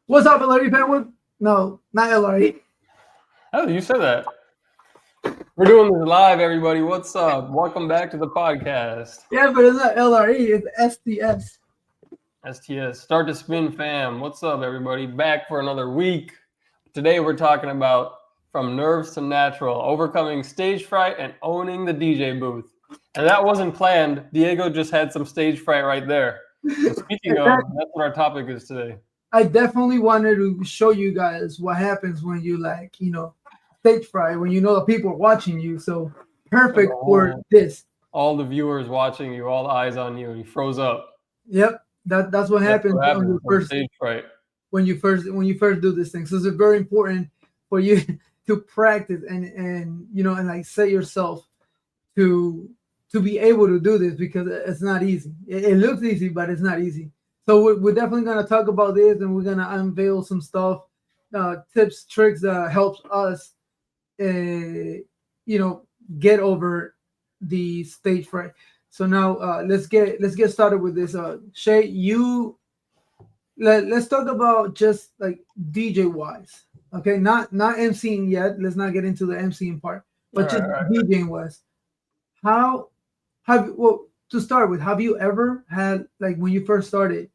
What's up, LRE Penwood? No, not LRE. Oh, you said that. We're doing this live, everybody. What's up? Welcome back to the podcast. Yeah, but it's not LRE, it's STS. STS, Start to Spin fam. What's up, everybody? Back for another week. Today we're talking about from nerves to natural, overcoming stage fright and owning the DJ booth. And that wasn't planned. Diego just had some stage fright right there. So speaking of, that's what our topic is today. I definitely wanted to show you guys what happens when you stage fright, when you know the people are watching you. So perfect for this. All the viewers watching you, all the eyes on you, and you froze up. Yep, that's what happens on your first stage fright. When you first do this thing. So it's very important for you to practice and like set yourself to be able to do this, because it's not easy. It looks easy, but it's not easy. So we're definitely going to talk about this, and we're going to unveil some stuff, tips, tricks that helps us, get over the stage fright. So now let's get started with this. Shay, let's talk about just like DJ wise. Okay, not MCing yet. Let's not get into the MCing part, but just DJing wise. To start with, have you ever had, like, when you first started,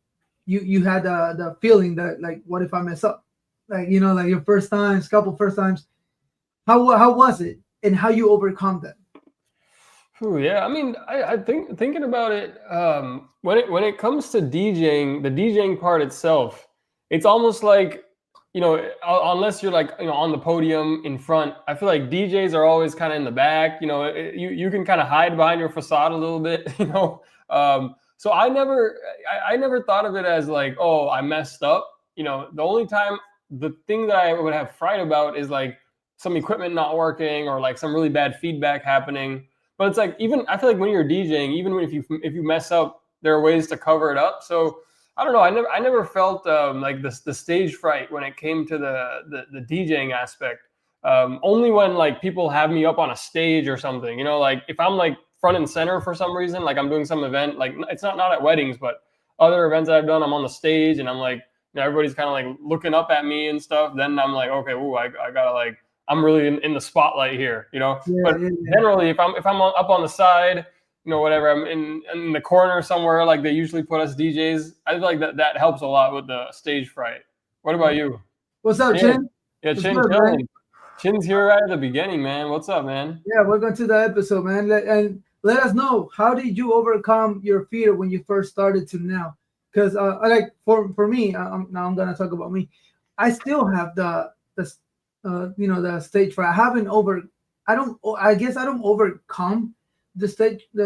you had the feeling that, like, what if I mess up? Like, like your first times, couple first times. How was it, and how you overcome that? Yeah, I mean, I think thinking about it, when it comes to DJing, the DJing part itself, it's almost like, unless you're like, on the podium in front, I feel like DJs are always kind of in the back. You can kind of hide behind your facade a little bit. So I never thought of it as like, oh, I messed up. The thing that I would have fright about is like some equipment not working, or like some really bad feedback happening. But it's like, even I feel like when you're DJing, even if you mess up, there are ways to cover it up. So I don't know. I never felt like the stage fright when it came to the DJing aspect. Only when like people have me up on a stage or something. Like if I'm like front and center for some reason, like I'm doing some event, like it's not at weddings, but other events that I've done, I'm on the stage and I'm like, everybody's kind of like looking up at me and stuff. Then I'm like, okay, ooh, I gotta like, I'm really in the spotlight here, but generally if I'm up on the side, whatever, I'm in the corner somewhere, like they usually put us DJs. I feel like that helps a lot with the stage fright. What about you? What's up, Chin? Yeah, Chin, Chin's here right at the beginning, man. What's up, man? Yeah, welcome to the episode, man. And let us know, how did you overcome your fear when you first started to now? Because like for me, now I'm gonna talk about me. I still have the stage fright. I guess I don't overcome the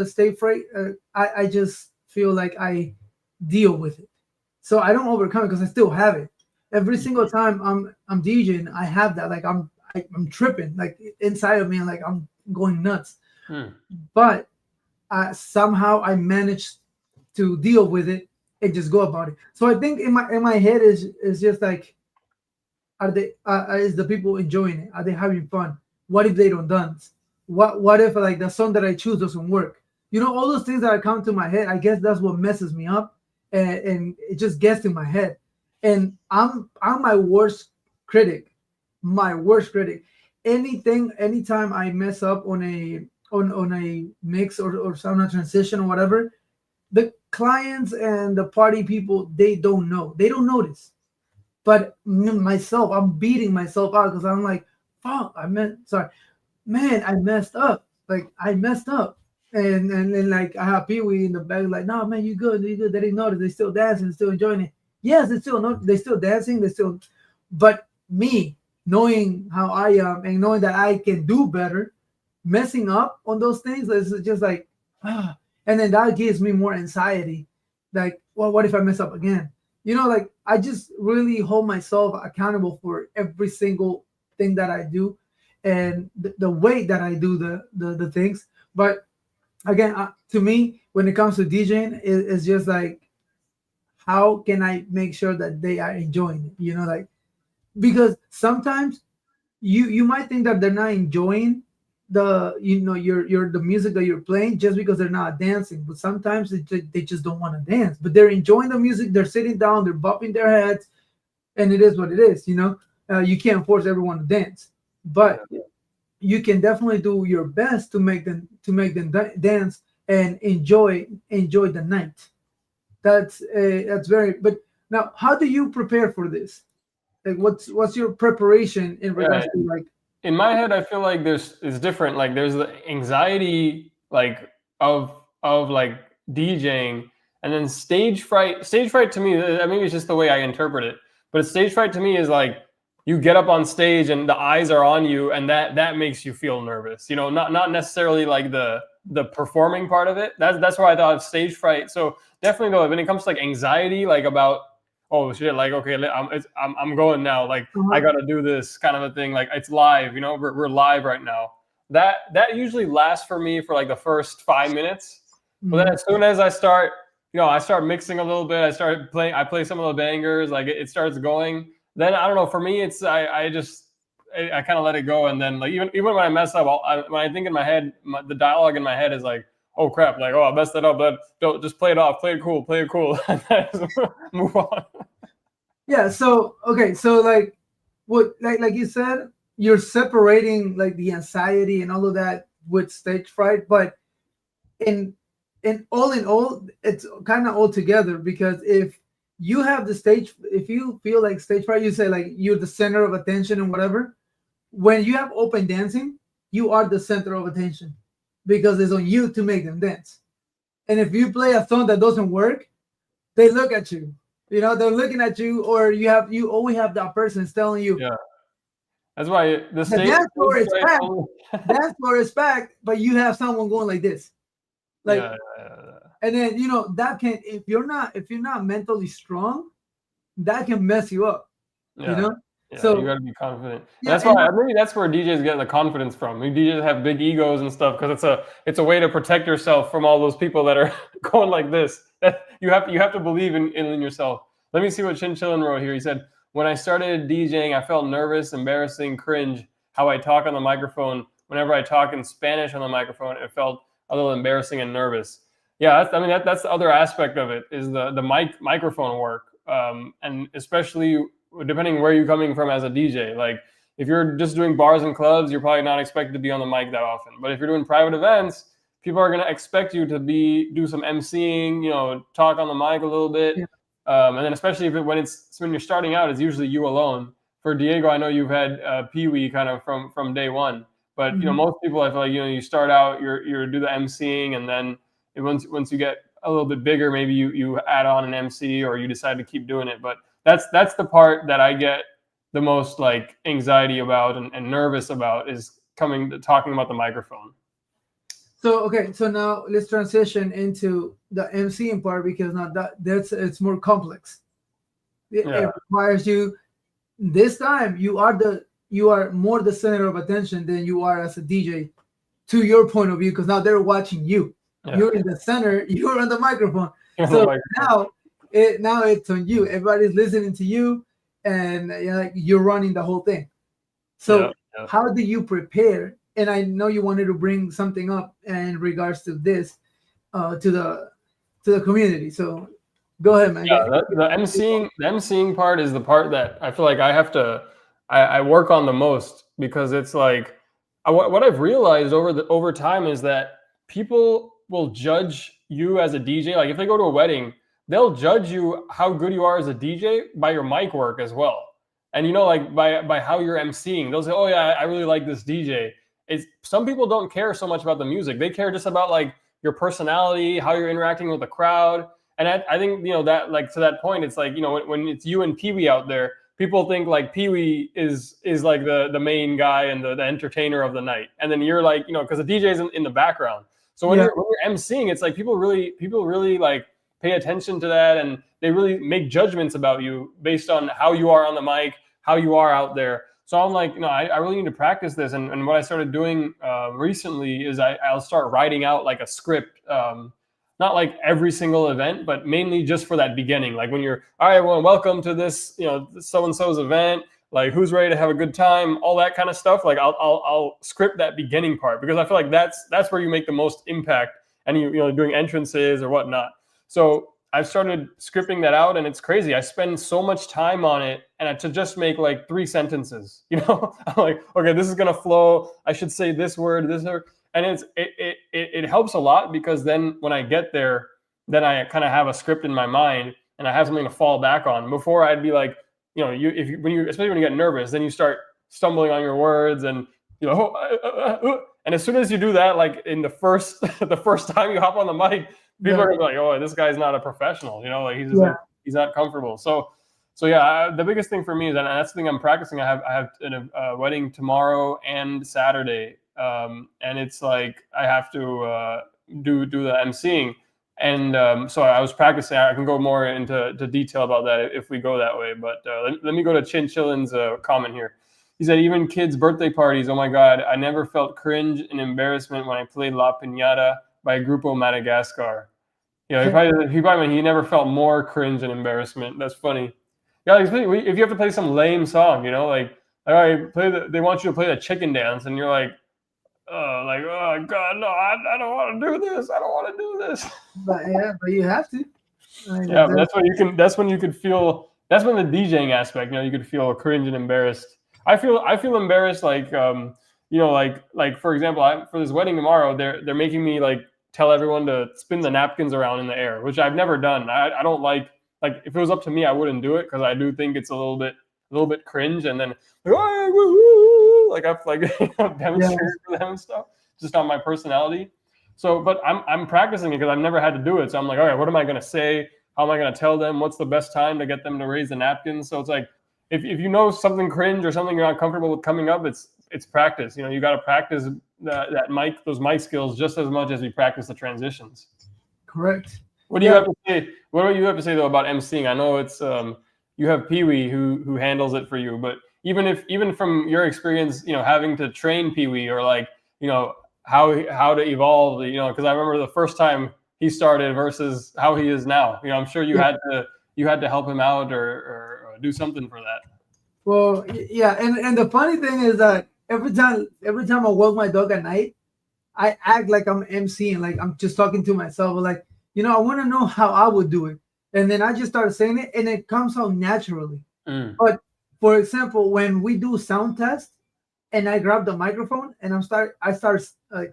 stage fright. I just feel like I deal with it. So I don't overcome it because I still have it. Every single time I'm DJing, I have that. Like I'm tripping, like inside of me, like I'm going nuts. But somehow I managed to deal with it and just go about it. So I think in my head is just like, is the people enjoying it? Are they having fun? What if they don't dance? What if like the song that I choose doesn't work? All those things that come to my head. I guess that's what messes me up, and it just gets in my head. And I'm my worst critic. Anytime I mess up on a mix or sound transition or whatever, the clients and the party people, they don't notice. But myself, I'm beating myself out because I'm like, fuck, I messed up. Like I messed up. And like I have Pee Wee in the back, like, no man, you good. They didn't notice. They still dancing, still enjoying it. Yes, they still dancing, but me knowing how I am and knowing that I can do better, messing up on those things is just like, and then that gives me more anxiety. Like, well, what if I mess up again? Like I just really hold myself accountable for every single thing that I do, and the way that I do the things. But again, to me, when it comes to DJing, it's just like, how can I make sure that they are enjoying it? Like, because sometimes you might think that they're not enjoying the music that you're playing just because they're not dancing, but sometimes they just don't want to dance, but they're enjoying the music. They're sitting down, they're bopping their heads, and it is what it is. You can't force everyone to dance, but you can definitely do your best to make them dance and enjoy the night. That's very. But now, how do you prepare for this? Like, what's your preparation in regards Yeah. to like? In my head, I feel like it's different. Like there's the anxiety like of like DJing, and then stage fright. Stage fright to me, maybe it's just the way I interpret it. But stage fright to me is like you get up on stage and the eyes are on you, and that makes you feel nervous. Not necessarily like the performing part of it. That's why I thought of stage fright. So definitely though, when it comes to like anxiety, like about oh shit, like okay, I'm going now. Like I Uh-huh. gotta do this kind of a thing. Like it's live, we're live right now. That usually lasts for me for like the first 5 minutes. But then Mhm. as soon as I start mixing a little bit. I play some of the bangers. Like it starts going. Then I don't know. For me, it's I kind of let it go, and then like even when I mess up, when I think in my head, the dialogue in my head is like, oh crap, like oh I messed that up, but don't just play it off, play it cool, and then just move on. Yeah. So okay. So like, what like you said, you're separating like the anxiety and all of that with stage fright, but in in all, it's kind of all together because if you feel like stage fright, you say like you're the center of attention and whatever. When you have open dancing, you are the center of attention because it's on you to make them dance. And if you play a song that doesn't work, they look at you. They're looking at you, or you always have that person telling you Yeah, that's why the the stage dance floor is fright packed, only. dance floor is packed, but you have someone going like this, like, Yeah, and then that can if you're not mentally strong, that can mess you up. You yeah, know, yeah. You so got to be confident. And yeah, that's and why maybe that's where DJs get the confidence from. DJs have big egos and stuff because it's a way to protect yourself from all those people that are going like this. That you have to believe in yourself. Let me see what Chinchillin wrote here. He said, "When I started DJing, I felt nervous, embarrassing, cringe. How I talk on the microphone. Whenever I talk in Spanish on the microphone, it felt a little embarrassing and nervous." Yeah, that's the other aspect of it is the microphone work, and especially depending where you're coming from as a DJ. Like if you're just doing bars and clubs, you're probably not expected to be on the mic that often. But if you're doing private events, people are going to expect you to do some emceeing, talk on the mic a little bit, yeah. and then especially when you're starting out, it's usually you alone. For Diego, I know you've had Pee Wee kind of from day one, but Mhm. most people I feel like you start out, you do the emceeing, and then once you get a little bit bigger, maybe you add on an MC or you decide to keep doing it. But that's the part that I get the most like anxiety about and nervous about is talking about the microphone. So okay, so now let's transition into the MCing part because now that's it's more complex. It Yeah, requires you this time you are more the center of attention than you are as a DJ to your point of view because now they're watching you. yeah. You're in the center, you're on the microphone. On the So microphone. now it's on you. Everybody's listening to you and like you're running the whole thing. Yeah, So yeah. how do you prepare? And I know you wanted to bring something up in regards to this to the community. So go ahead, man. Yeah, the emceeing part is the part that I feel like I work on the most because it's like what I've realized over time is that people will judge you as a DJ. Like if they go to a wedding, they'll judge you how good you are as a DJ by your mic work as well. And like by how you're emceeing, they'll say, "Oh yeah, I really like this DJ." It's some people don't care so much about the music; they care just about like your personality, how you're interacting with the crowd. And I think that like to that point, it's like when it's you and Pee Wee out there, people think like Pee Wee is like the main guy and the entertainer of the night, and then you're like because the DJ is in the background. So when Yeah. you're emceeing, it's like people really like pay attention to that, and they really make judgments about you based on how you are on the mic, how you are out there. So I'm like, I really need to practice this. And what I started doing recently is I'll start writing out like a script. Not like every single event, but mainly just for that beginning. Like when you're, all right, well, welcome to this, so and so's event. Like who's ready to have a good time, all that kind of stuff. Like I'll script that beginning part because I feel like that's where you make the most impact. And doing entrances or whatnot. So I've started scripting that out, and it's crazy. I spend so much time on it, and to just make like 3 sentences, I'm like, okay, this is gonna flow. I should say this word, this word, and it helps a lot, because then when I get there, then I kind of have a script in my mind, and I have something to fall back on. Before, I'd be like, especially when you get nervous, then you start stumbling on your words, and and as soon as you do that, like in the first the first time you hop on the mic, people are gonna be like, "Oh, this guy's not a professional," like he's not comfortable. So yeah, the biggest thing for me is, and that's the thing I'm practicing. I have a wedding tomorrow and Saturday, and it's like I have to do the emceeing, and so I was practicing. I can go more into detail about that if we go that way. But let me go to Chin Chillin's comment here. He said, even kids' birthday parties, oh my God, I never felt cringe and embarrassment when I played La Piñata by Grupo Madagascar. He never felt more cringe and embarrassment. That's funny. Yeah, if you have to play some lame song, like all right, they want you to play the chicken dance, and you're like, oh God, no, I don't want to do this. I don't want to do this. But you have to. Yeah, but that's when you could feel. That's when the DJing aspect, you could feel cringe and embarrassed. I feel embarrassed, like like for example, for this wedding tomorrow, they're making me like tell everyone to spin the napkins around in the air, which I've never done. I don't like if it was up to me, I wouldn't do it, because I do think it's a little bit cringe, and then like I've demonstrated for them and stuff, just on my personality. So, but I'm practicing it because I've never had to do it. So I'm like, all right, what am I going to say? How am I going to tell them? What's the best time to get them to raise the napkins? So it's like, if you know something cringe or something you're not comfortable with coming up, it's practice. You got to practice those mic skills just as much as we practice the transitions. Correct. What do you have to say? What do you have to say though about emceeing? I know it's you have Pee-wee who handles it for you, but even from your experience, having to train Pee-wee, or like how to evolve, because I remember the first time he started versus how he is now. I'm sure you had to help him out or do something for that. Well, yeah, and the funny thing is that every time I walk my dog at night, I act like I'm emceeing, like I'm just talking to myself, like I want to know how I would do it, and then I just start saying it, and it comes out naturally. But for example, when we do sound test, and I grab the microphone and I start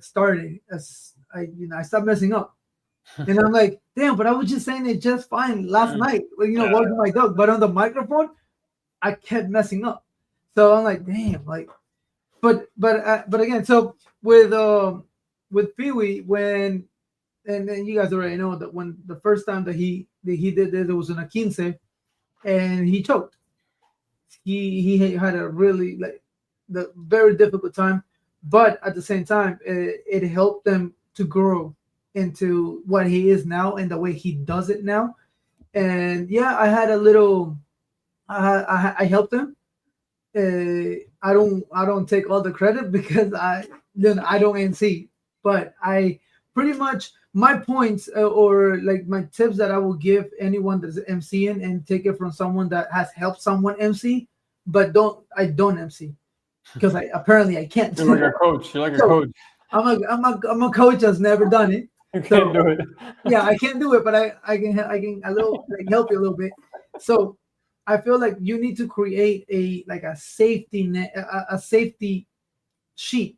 starting as I stop messing up. And I'm like, damn, but I was just saying it just fine last night, walking my dog. But on the microphone, I kept messing up. So I'm like, damn, like, but again, so with Pee-wee, and then you guys already know that when the first time that he did this, it was in a 15, and he choked. He had a really the very difficult time, but at the same time, it helped them to grow into what he is now and the way he does it now. And yeah, I had a little, I helped him. I don't take all the credit because I don't MC, but I pretty much my points or like my tips that I will give anyone that's MCing, and take it from someone that has helped someone MC, but I don't MC because apparently I can't. You're like a coach. You're like a coach. I'm a coach that's never done it. You can't do it. Yeah, I can't do it, but I can a little help you a little bit. So I feel like you need to create a safety net, a safety sheet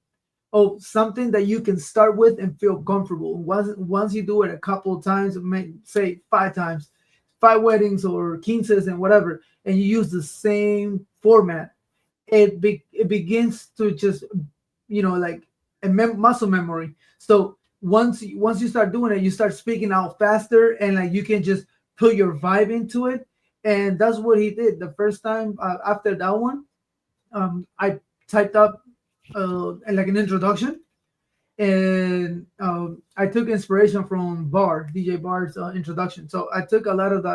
of something that you can start with and feel comfortable. Once you do it a couple of times, say 5 times, 5 weddings or quinces and whatever, and you use the same format, it begins to just like a muscle memory. So once you start doing it, you start speaking out faster, and like you can just put your vibe into it. And that's what he did the first time. After that one, I typed up like an introduction, and I took inspiration from DJ Bar's introduction. So I took a lot of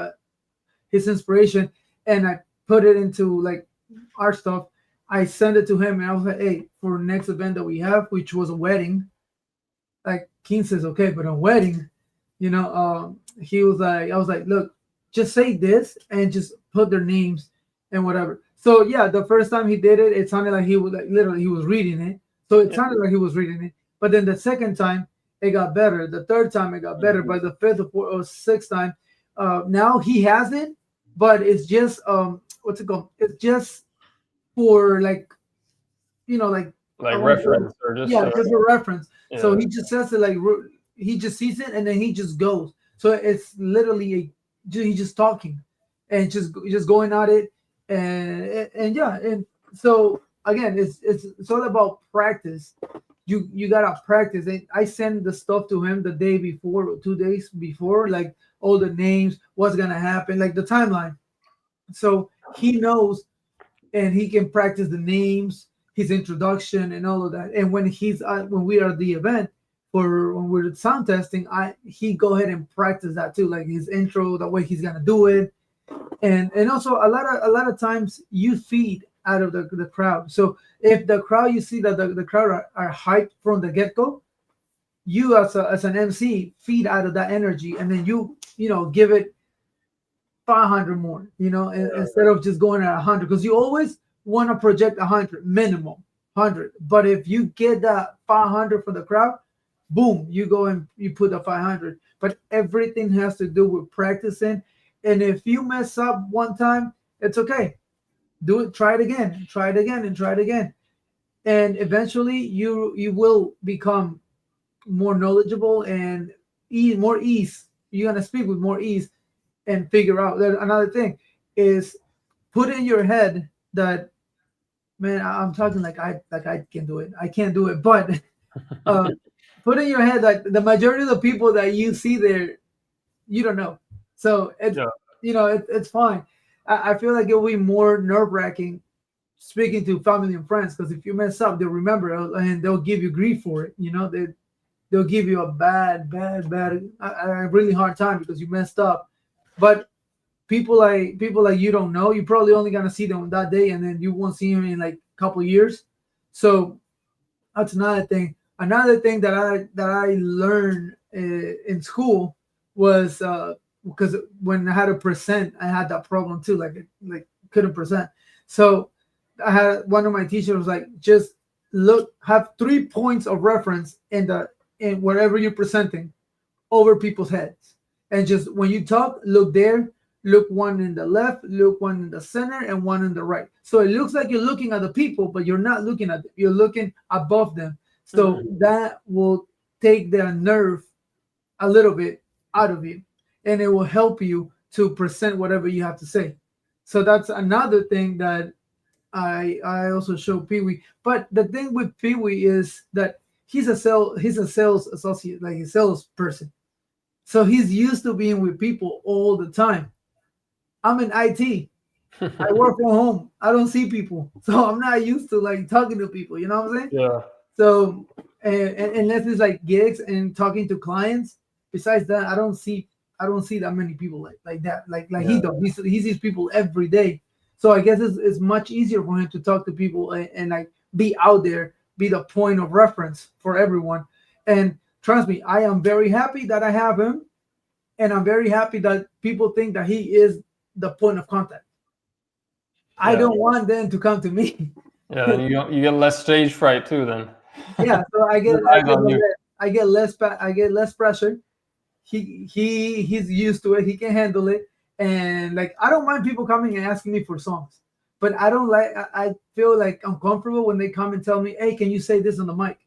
his inspiration, and I put it into like our stuff. I sent it to him, and I was like, hey, for next event that we have, which was a wedding, like 15 says, okay, but a wedding, he was like, I was like, look, just say this and just put their names and whatever. So yeah, the first time he did it, it sounded like he was literally he was reading it. So it sounded like he was reading it. But then the second time it got better. The third time it got better. By the 5th or 6th time, Now he has it, but it's just what's it called? It's just for like like I Like want to say, reference or just yeah, just for reference. So yeah. he just says it like he just sees it and then he just goes. So it's literally he's just talking and just going at it and yeah, and so again, it's all about practice. You gotta practice. And I send the stuff to him the day before, or 2 days before, like all the names, what's gonna happen, like the timeline. So he knows and he can practice the names, his introduction, and all of that. And when we are at the event for when we're sound testing, I he go ahead and practice that too, like his intro, the way he's gonna do it, and also a lot of times you feed out of the crowd. So if the crowd you see that the crowd are hyped from the get go, you as an MC feed out of that energy, and then give it 500 more, instead of just going at 100, because you always want to project 100 minimum 100. But if you get that 500 for the crowd, boom, you go and you put the 500. But everything has to do with practicing. And if you mess up one time, it's okay. Do it, try it again, try it again, and try it again. And eventually you will become more knowledgeable and more ease. You're gonna speak with more ease and figure out that. Another thing is, put in your head that, man, I'm talking like I can do it. I can't do it, but uh, put in your head that the majority of the people that you see there, you don't know. So Yeah. it's fine. I feel like it will be more nerve wracking speaking to family and friends, because if you mess up, they'll remember and they'll give you grief for it. They'll give you a bad, a really hard time because you messed up. But people like you don't know. You're probably only gonna see them that day, and then you won't see them in like a couple years. So that's another thing. Another thing that I learned in school was because when I had to present, I had that problem too. Like couldn't present. So I had one of my teachers was like, just have 3 points of reference in whatever you're presenting over people's heads. And just when you talk, look there, look one in the left, look one in the center, and one in the right. So it looks like you're looking at the people, but you're not looking at them. You're looking above them. So Mm. that will take the nerve a little bit out of you, and it will help you to present whatever you have to say. So that's another thing that I also show Pee Wee. But the thing with Pee Wee is that he's a sales associate, like a salesperson. So he's used to being with people all the time. I'm in IT. I work from home. I don't see people. So I'm not used to like talking to people. You know what I'm saying? Yeah. So and unless it's like gigs and talking to clients, besides that, I don't see that many people like that. Like he Yeah. does. He sees people every day. So I guess it's much easier for him to talk to people and like be out there, be the point of reference for everyone. And trust me, I am very happy that I have him, and I'm very happy that people think that he is the point of contact. I Yeah. don't want them to come to me. Yeah. Then you get less stage fright too. Then Yeah, so I get more I eyes get on you. I get less pressure. He's used to it. He can handle it, and like I don't mind people coming and asking me for songs, but I don't like. I feel like uncomfortable when they come and tell me, "Hey, can you say this on the mic?"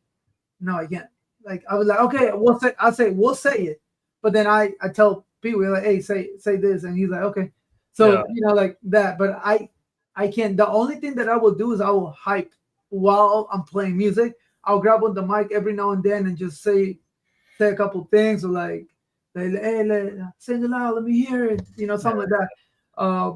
No, I can't. Like I was like, okay, we'll say it, but then I tell people like, hey, say this, and he's like, okay, Yeah. so like that. But I can't. The only thing that I will do is I will hype while I'm playing music. I'll grab on the mic every now and then and just say a couple things, or like hey, sing it loud, let me hear it, something like that.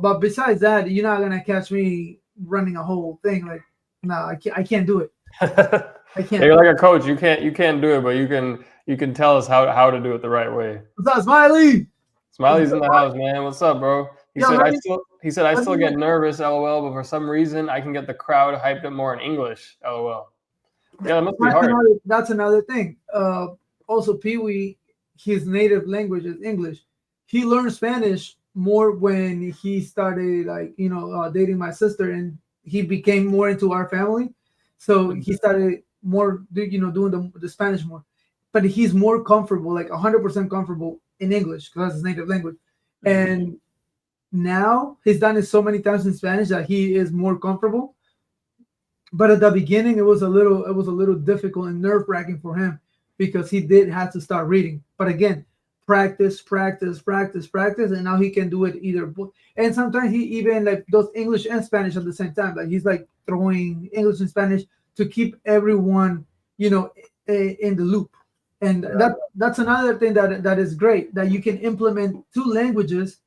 But besides that, you're not gonna catch me running a whole thing. Like, no, I can't do it. Yeah, I can't. you're like a coach. You can't do it, but you can tell us how to do it the right way. What's up, Smiley? What's Smiley's in good, the boy? house, man. What's up, bro? He Yo, said let I me still he said I let still me get nervous, lol, but for some reason I can get the crowd hyped up more in English, lol. Yeah, that must be hard. that's another thing. Also, Pee Wee, his native language is English. He learned Spanish more when he started, like, dating my sister, and he became more into our family. So he started more, doing the Spanish more. But he's more comfortable, like 100% comfortable in English because that's his native language. And now he's done it so many times in Spanish that he is more comfortable. But at the beginning, it was a little difficult and nerve wracking for him because he did have to start reading. But again, practice, practice, practice, practice, and now he can do it either. And sometimes he even like does English and Spanish at the same time. Like he's like throwing English and Spanish to keep everyone, in the loop. And Right. that's another thing that is great, that you can implement two languages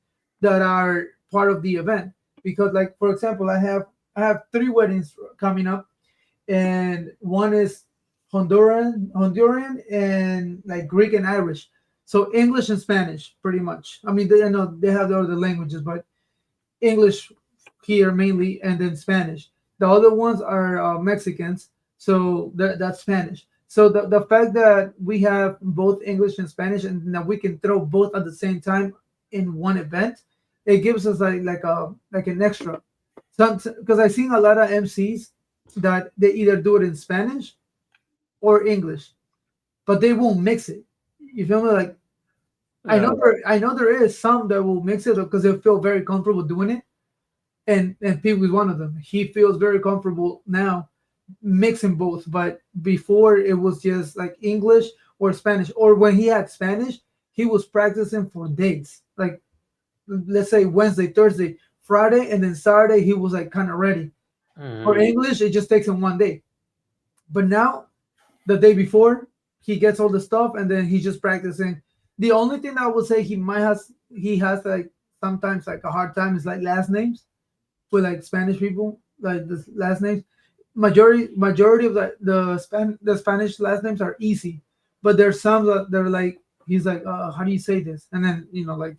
that are part of the event. Because like for example, I have three weddings coming up, and one is Honduran, and like Greek and Irish. So English and Spanish, pretty much. I mean, I know they have the other languages, but English here mainly, and then Spanish. The other ones are Mexicans, so that's Spanish. So the fact that we have both English and Spanish, and that we can throw both at the same time in one event, it gives us like an extra. Some, because I've seen a lot of MCs that they either do it in Spanish or English, but they won't mix it. You feel me? Like Yeah. I know there is some that will mix it because they feel very comfortable doing it, and Pete was one of them. He feels very comfortable now mixing both, but before it was just like English or Spanish, or when he had Spanish, he was practicing for days. Like let's say Wednesday, Thursday, Friday, and then Saturday he was like kind of ready. For Mhm. English, it just takes him one day. But now the day before, he gets all the stuff and then he's just practicing. The only thing I would say he has like sometimes like a hard time is like last names with like Spanish people, like the last names. Majority of the Spanish last names are easy, but there's some that they're like he's like how do you say this? And then like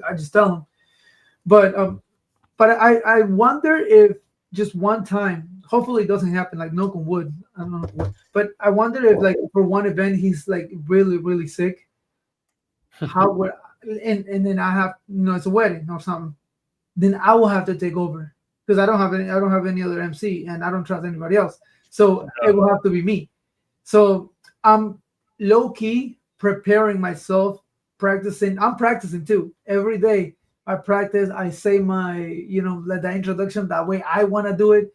I just tell him. But I wonder if just one time, hopefully it doesn't happen, like knock on wood. I don't know what, but I wonder if like for one event he's like really, really sick. How would and then I have it's a wedding or something. Then I will have to take over because I don't have any other MC and I don't trust anybody else. So it Yeah. will have to be me. So I'm low key preparing myself, practicing. I'm practicing too every day. I practice. I say my, like the introduction that way I want to do it,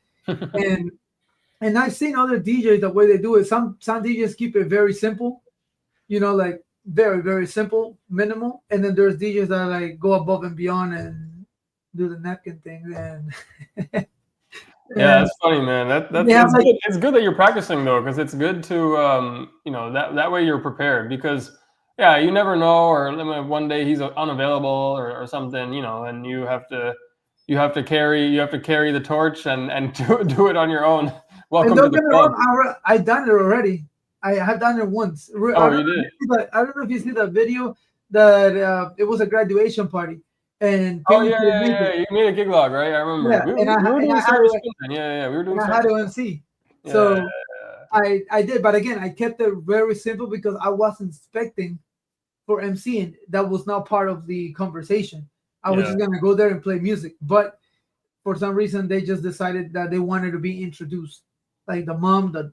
and I've seen other DJs the way they do it. Some DJs keep it very simple, like very, very simple, minimal, and then there's DJs that like go above and beyond and do the napkin thing, and Yeah, and that's funny, man. they That's have it's like. good. It's good that you're practicing though, because it's good to that way you're prepared. Because yeah, you never know, or one day he's unavailable or something, and you have to carry the torch and do it on your own. And Welcome to don't the get me club. wrong, I done it already. I have done it once. Oh, you did. I don't know if you see that video that it was a graduation party and Oh people yeah, played yeah, yeah. music. You made a gig log, right? I remember. Yeah, We were and doing I had service to too, man. Yeah, yeah. We were and doing I had service. to MC. Yeah, So I did, but again, I kept it very simple because I wasn't expecting for MCing. That was not part of the conversation. I was yeah, just gonna go there and play music, but for some reason they just decided that they wanted to be introduced, like the mom, the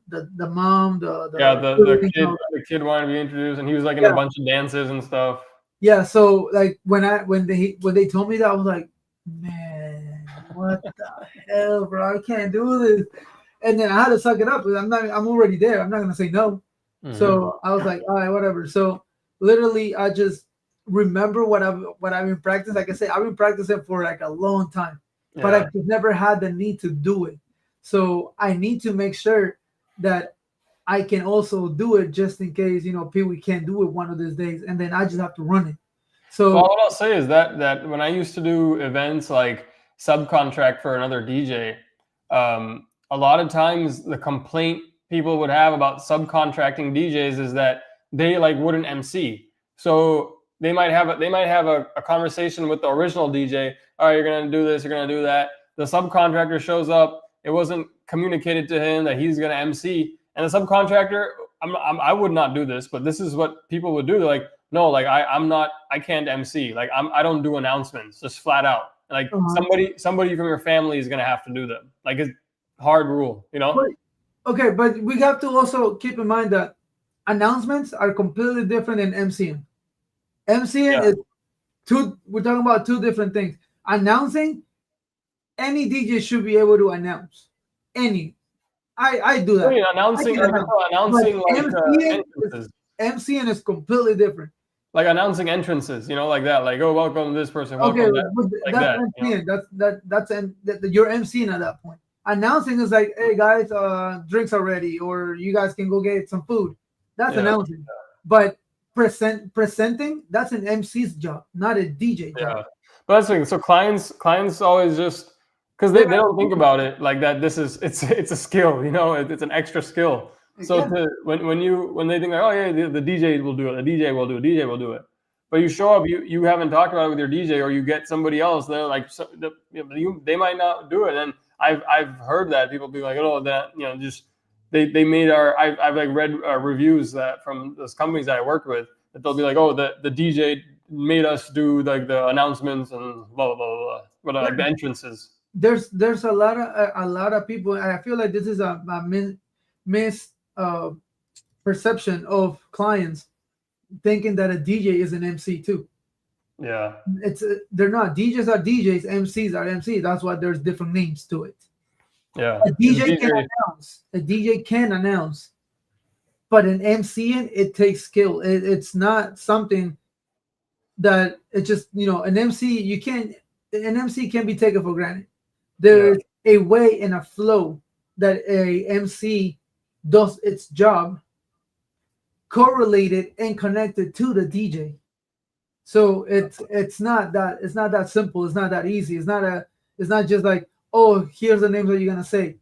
mom, yeah. the The siblings and kid all that. the kid wanted to be introduced, and he was like in a Yeah, bunch of dances and stuff. yeah. So like when they told me that, I was like, man, what the hell, bro? I can't do this. And then I had to suck it up because I'm already there. I'm not gonna say no. Hmm. So I was like, all right, whatever. So literally, I just remember what I've been practicing. Like I said, I've been practicing for like a long time, but Yeah. I've just never had the need to do it. So I need to make sure that I can also do it just in case Pee Wee can't do it one of these days, and then I just have to run it. Well, So what I'll say is that when I used to do events like subcontract for another DJ, a lot of times the complaint people would have about subcontracting DJs is that they like wouldn't MC. So they might have a conversation with the original DJ. All right, you're gonna do this, you're gonna do that. The subcontractor shows up. It wasn't communicated to him that he's gonna MC, and the subcontractor, I would not do this, but this is what people would do. They're like, no, like I'm not, I can't MC. Like I don't do announcements, just flat out. Like uh, somebody from your family is gonna have to do them. Like it's hard rule, you know? but okay, but we have to also keep in mind that announcements are completely different than MCing. MCing Yeah. is We're talking about two different things. Announcing, any DJ should be able to announce. Any. I do I that. mean, I announcing can like announce. But announcing like entrances. MCing is completely different. Like announcing entrances, like that. Like, oh, welcome this person, Okay, welcome that, but like that's that. MCing. You're MCing at that point. Announcing is like, hey guys, drinks are ready, or you guys can go get some food. That's Yeah, announcing. But presenting, that's an MC's job, not a DJ job. yeah. But that's the thing. So clients always just because They're they don't think about it like that. This is it's a skill, it's an extra skill. So yeah, when they think like, oh yeah, the DJ will do it, the DJ will do it, DJ will do it. But you show up, you haven't talked about it with your DJ, or you get somebody else. They're like, they might not do it. And I've heard that people be like, oh, that just they made I've like read reviews that from those companies that I worked with, that they'll be like, oh, the DJ made us do like the announcements and blah blah blah blah, but like the entrances. there's a lot of people, and I feel like this is a mis perception of clients thinking that a DJ is an MC too. Yeah, They're not. DJs are DJs, MCs are MCs. That's why there's different names to it. yeah. A DJ can announce. A DJ can announce, but an MC, it takes skill. It's not something that it just an MC. An MC can be taken for granted. There's a way and a flow that a MC does its job, correlated and connected to the DJ. So it's not that simple. It's not that easy. It's not just like, oh, here's the names that you're gonna say,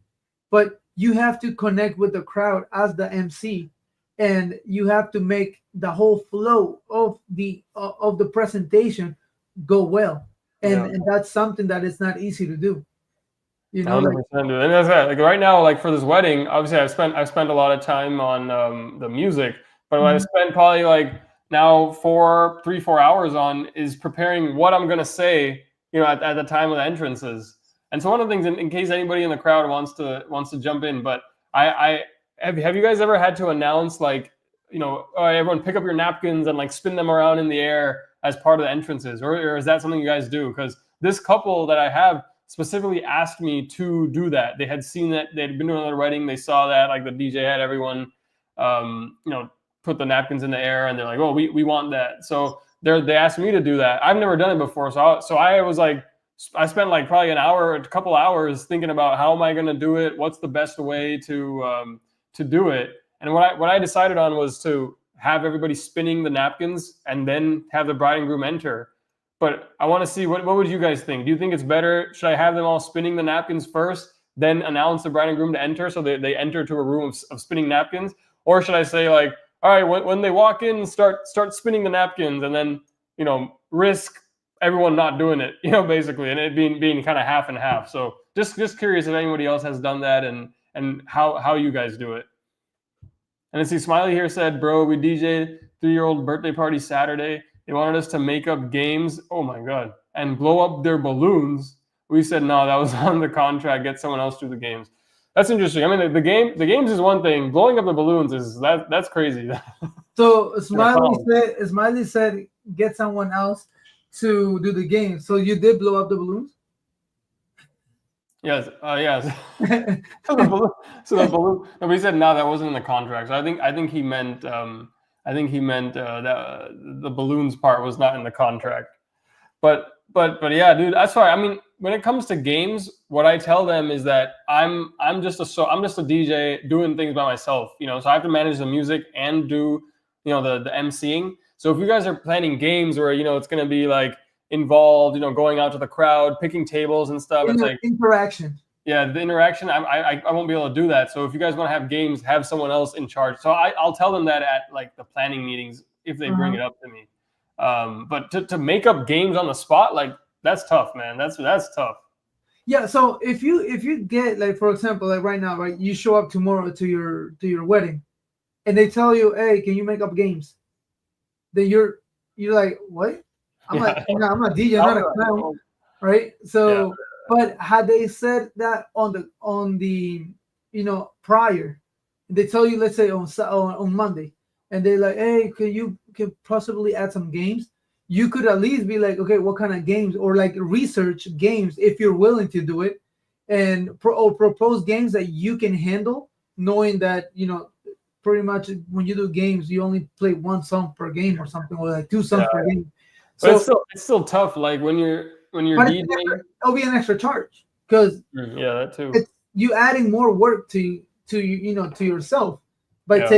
but you have to connect with the crowd as the MC, and you have to make the whole flow of the presentation go well, and that's something that is not easy to do. 100%, dude. And that's that. Like right now, like for this wedding, obviously I've spent a lot of time on the music, but what I spent probably like now 4 hours on is preparing what I'm gonna say, at the time of the entrances. And so one of the things, in case anybody in the crowd wants to jump in, but I have you guys ever had to announce like, oh, everyone pick up your napkins and like spin them around in the air as part of the entrances, or is that something you guys do? Because this couple that I have specifically asked me to do that. They had seen that, they'd been to another wedding, they saw that like the DJ had everyone put the napkins in the air, and they're like, oh, we want that. So they asked me to do that. I've never done it before, so I was like, I spent like probably a couple hours thinking about how am I going to do it, what's the best way to do it. And what I decided on was to have everybody spinning the napkins and then have the bride and groom enter. But I want to see, what would you guys think? Do you think it's better? Should I have them all spinning the napkins first, then announce the bride and groom to enter, so they enter to a room of spinning napkins? Or should I say like, all right, when they walk in, start spinning the napkins, and then risk everyone not doing it, basically, and it being kind of half and half. So just curious if anybody else has done that, and how you guys do it. And I see Smiley here said, bro, we DJ'd 3-year-old birthday party Saturday. They wanted us to make up games. Oh my God. And blow up their balloons. We said, no, that was on the contract. Get someone else to do the games. That's interesting. I mean, the games is one thing. Blowing up the balloons that's crazy. So Smiley said, get someone else to do the game. So you did blow up the balloons? Yes. Yes. So the balloon. No, but he said no, that wasn't in the contract. So I think he meant that the balloons part was not in the contract. But yeah, dude, that's why. I mean, when it comes to games, what I tell them is that I'm just a DJ doing things by myself. So I have to manage the music and do the emceeing. So if you guys are planning games where it's going to be like involved, going out to the crowd, picking tables and stuff, it's like interaction. Yeah, the interaction, I won't be able to do that. So if you guys want to have games, have someone else in charge. So I'll tell them that at like the planning meetings if they bring it up to me. But to make up games on the spot, like that's tough, man. That's tough. Yeah. So if you get, like, for example, like right now, right, you show up tomorrow to your wedding, and they tell you, hey, can you make up games? Then you're like, what? I'm like, no, I'm a DJ, not a clown, right? So. Yeah. But had they said that on the prior, they tell you, let's say on Monday, and they're like, hey, can possibly add some games? you could at least be like, okay, what kind of games, or like research games if you're willing to do it, and or propose games that you can handle, knowing that pretty much when you do games, you only play one song per game or something, or like two Yeah, songs per game. but So, it's still tough. Like when you're but DJing. it'll be an extra charge because Yeah, that too. it's you adding more work to yourself by Yeah,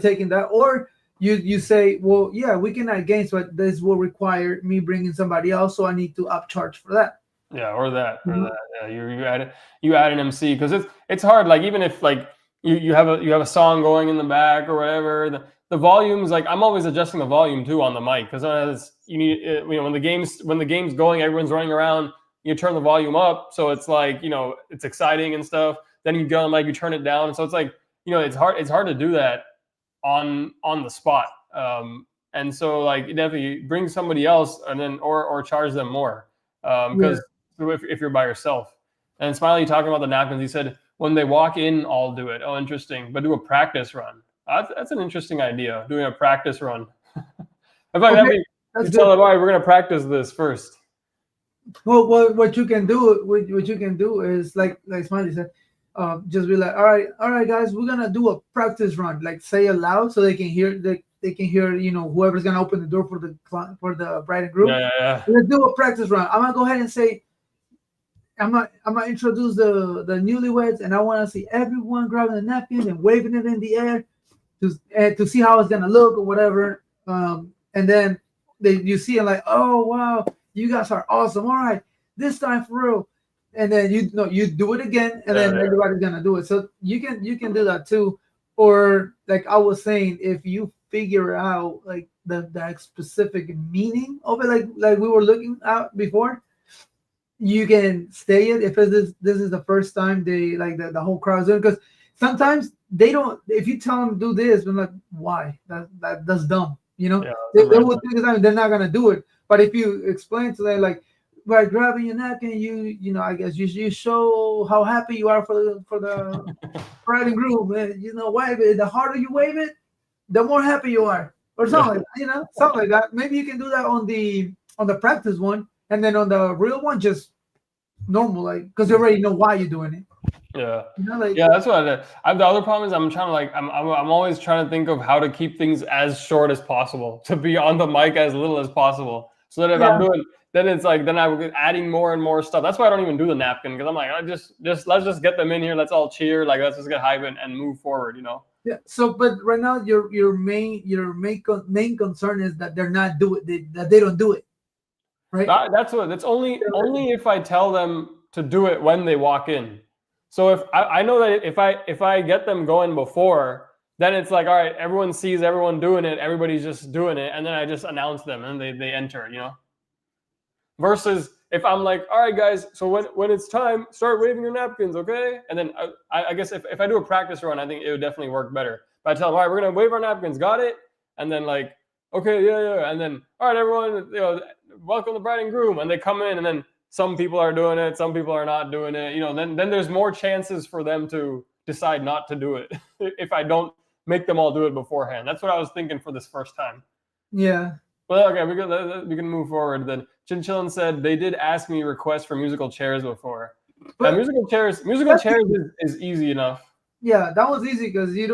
taking that, or you say, well, yeah, we can add games, but this will require me bringing somebody else, so I need to upcharge for that. yeah, or that, Mhm. Yeah, you add an MC because it's hard. Like even if like you have a song going in the back or whatever, the volumes, like I'm always adjusting the volume too on the mic because you need when the game's going, everyone's running around. You turn the volume up, so it's like it's exciting and stuff. Then you go on the mic, you turn it down, so it's like it's hard to do that on the spot. And so like definitely bring somebody else and then or charge them more Yeah. because if you're by yourself. And Smiley talking about the napkins, he said when they walk in, I'll do it. Oh, interesting. But do a practice run. That's an interesting idea. Doing a practice run. I feel like Okay, that'd be that's you tell good. them, all right, we're gonna practice this first. Well, what you can do, what you can do is like Smiley said, just be like, all right, guys, we're gonna do a practice run. Like say it loud so they can hear, they can hear, whoever's gonna open the door for the bride and groom. Yeah. Let's do a practice run. I'm gonna go ahead and say, I'm gonna introduce the newlyweds, and I want to see everyone grabbing the napkins and waving it in the air to see how it's gonna look or whatever. And then you see it like, oh wow, you guys are awesome. All right, this time for real. And then you do it again, and then Yeah. everybody's gonna do it. So you can do that too. Or like I was saying, if you figure out like the specific meaning of it, like we were looking at before, you can stay it if this is the first time they like the whole crowd's doing, because sometimes they don't, if you tell them do this, I'm like, why, that's dumb, Yeah, they will think that they're not gonna do it. But if you explain to them like by grabbing your napkin, I guess you show how happy you are for the bride and groom, and wave it. The harder you wave it, the more happy you are, or something like that, something like that. Maybe you can do that on the practice one, and then on the real one, just normal, like, because you already know why you're doing it. Yeah. Like, Yeah, that's what the other problem is I'm trying to like I'm always trying to think of how to keep things as short as possible, to be on the mic as little as possible. So that if yeah, I'm doing then it's like then I'm adding more and more stuff. That's why I don't even do the napkin because I'm like I just let's just get them in here, let's all cheer, like let's just get hype and move forward, yeah. So, but right now, your main concern is that they're not that they don't do it, right? That's only if I tell them to do it when they walk in. So if I know that if I get them going before, then it's like all right, everyone sees everyone doing it, everybody's just doing it, and then I just announce them and they enter, Versus if I'm like, all right, guys, so when it's time, start waving your napkins, okay? And then I guess if I do a practice run, I think it would definitely work better. But I tell them, all right, we're gonna wave our napkins, got it? And then like, okay, yeah, and then all right, everyone, welcome the bride and groom, and they come in, and then some people are doing it, some people are not doing it, then there's more chances for them to decide not to do it if I don't make them all do it beforehand. That's what I was thinking for this first time. Yeah. Well, okay, we can move forward then. Chinchillin said they did ask me requests for musical chairs before. But musical chairs is easy enough. yeah, that was easy because it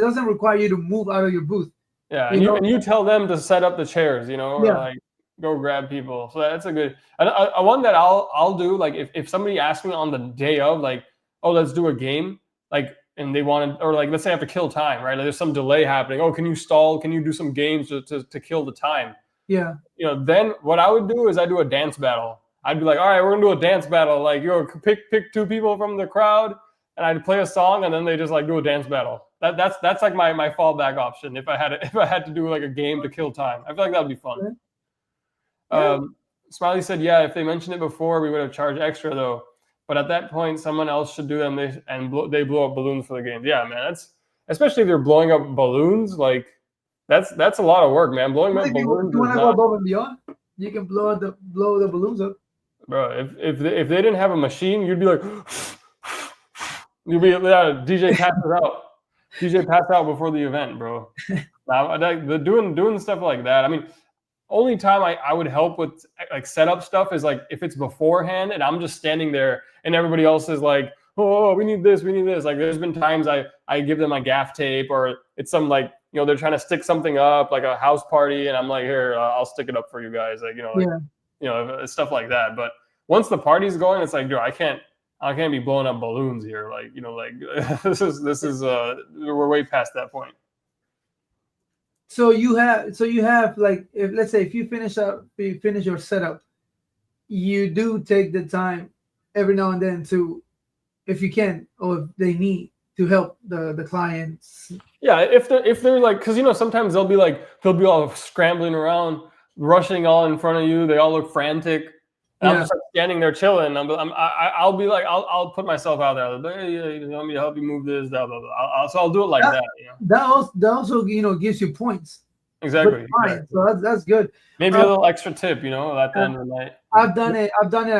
doesn't require you to move out of your booth. Yeah, and you tell them to set up the chairs, or Yeah. like go grab people. So that's a good a one that I'll do. Like if somebody asks me on the day of, like, oh, let's do a game, like, and they want to, or like let's say I have to kill time, right? Like there's some delay happening. Oh, can you stall? Can you do some games to kill the time? Yeah. Then what I would do is I do a dance battle. I'd be like, all right, we're gonna do a dance battle. Like, pick two people from the crowd, and I'd play a song, and then they just like do a dance battle. That's like my fallback option if I had to do like a game to kill time. I feel like that would be fun. Yeah. Smiley said, yeah, if they mentioned it before, we would have charged extra though. But at that point, someone else should do them. They blow up balloons for the games. Yeah, man, that's especially if you're blowing up balloons. Like that's a lot of work, man. Blowing up balloons. You want to go above and beyond? You can blow the balloons up. Bro, if they didn't have a machine, you'd be like, DJ passes out. DJ passed out before the event, bro. Now, doing stuff like that. I mean, only time I would help with like setup stuff is like if it's beforehand and I'm just standing there and everybody else is like, oh, we need this, we need this. Like there's been times I give them my gaff tape, or it's some like, you know, they're trying to stick something up like a house party, and I'm like, here, I'll stick it up for you guys, like, you know, like, Yeah. you know, stuff like that. But once the party's going, it's like, dude, I can't be blowing up balloons here, like, you know, like this is we're way past that point. So you have like, if let's say if you finish your setup, you do take the time every now and then to, if you can, or if they need to help the clients. Yeah, if they're like, because you know sometimes they'll be all scrambling around, rushing all in front of you. They all look frantic, and I'm Yeah. just like standing there chilling. I'll be like, I'll put myself out there. Like, hey, you want me to help you move this? Blah blah blah. So I'll do it like That, that. You know? that also gives you points with Exactly. clients. So that's good. Maybe a Uh, little extra tip, you know, at the end of the night. I've done it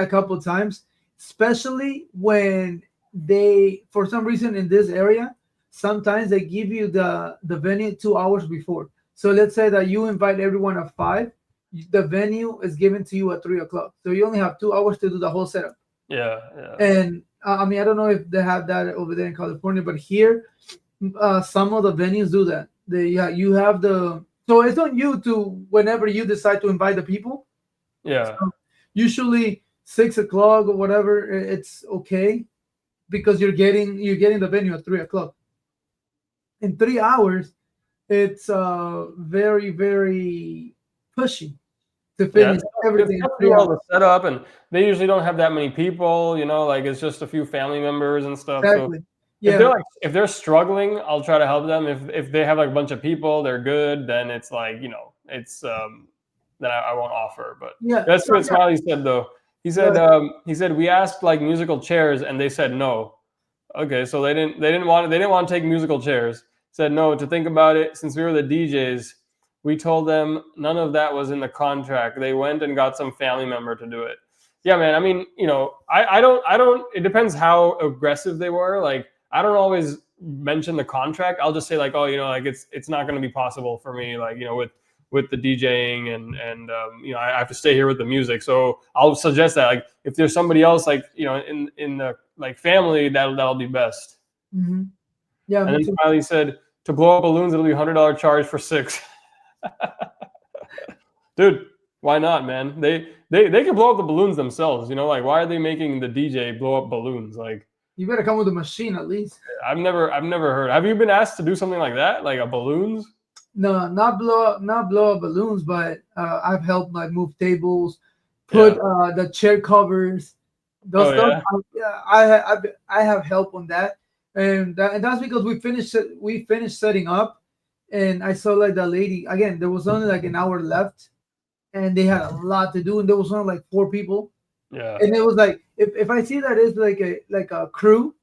a couple of times, especially when they, for some reason in this area, sometimes they give you the venue 2 hours before. So let's say that you invite everyone at 5, the venue is given to you at 3 o'clock. So you only have 2 hours to do the whole setup. Yeah, yeah. And I mean, I don't know if they have that over there in California, but here, some of the venues do that. You have the, so it's on you to, whenever you decide to invite the people. Yeah. So usually 6 o'clock or whatever, it's okay, because you're getting the venue at 3 o'clock. In 3 hours, it's very, very pushy to Yeah, finish it's everything in tough to three do all hours. the setup, and they usually don't have that many people. You know, like it's just a few family members and stuff. So Exactly. Yeah. if they're struggling, I'll try to help them. If they have like a bunch of people, they're good. Then it's like, you know, it's then I won't offer. But Yeah. that's So what yeah. Smiley said though. Go ahead. He said we asked like musical chairs and they said no. Okay, so they didn't want to take musical chairs. Said no. To think about it, since we were the DJs, we told them none of that was in the contract. They went and got some family member to do it. Yeah, man. I mean, you know, I don't. It depends how aggressive they were. Like, I don't always mention the contract. I'll just say like, oh, you know, like it's not going to be possible for me. Like, you know, with the DJing and you know, I have to stay here with the music. So I'll suggest that like if there's somebody else like, you know, in the like family, that'll be best. Hmm. Yeah, And me then too. Smiley said to blow up balloons, it'll be $100 charge for 6. Dude, why not, man? They can blow up the balloons themselves. You know, like why are they making the DJ blow up balloons? Like You better come with a machine at least. I've never heard. Have you been asked to do something like that, like a balloons? No, not blow up balloons, but I've helped like move tables, Yeah. put the chair covers, those Oh stuff. yeah. Yeah, I have help on that, and that's because we finished setting up, and I saw like the lady again. There was only like an hour left, and they had a lot to do, and there was only like 4 people, Yeah. and it was like if I see that it's like a crew,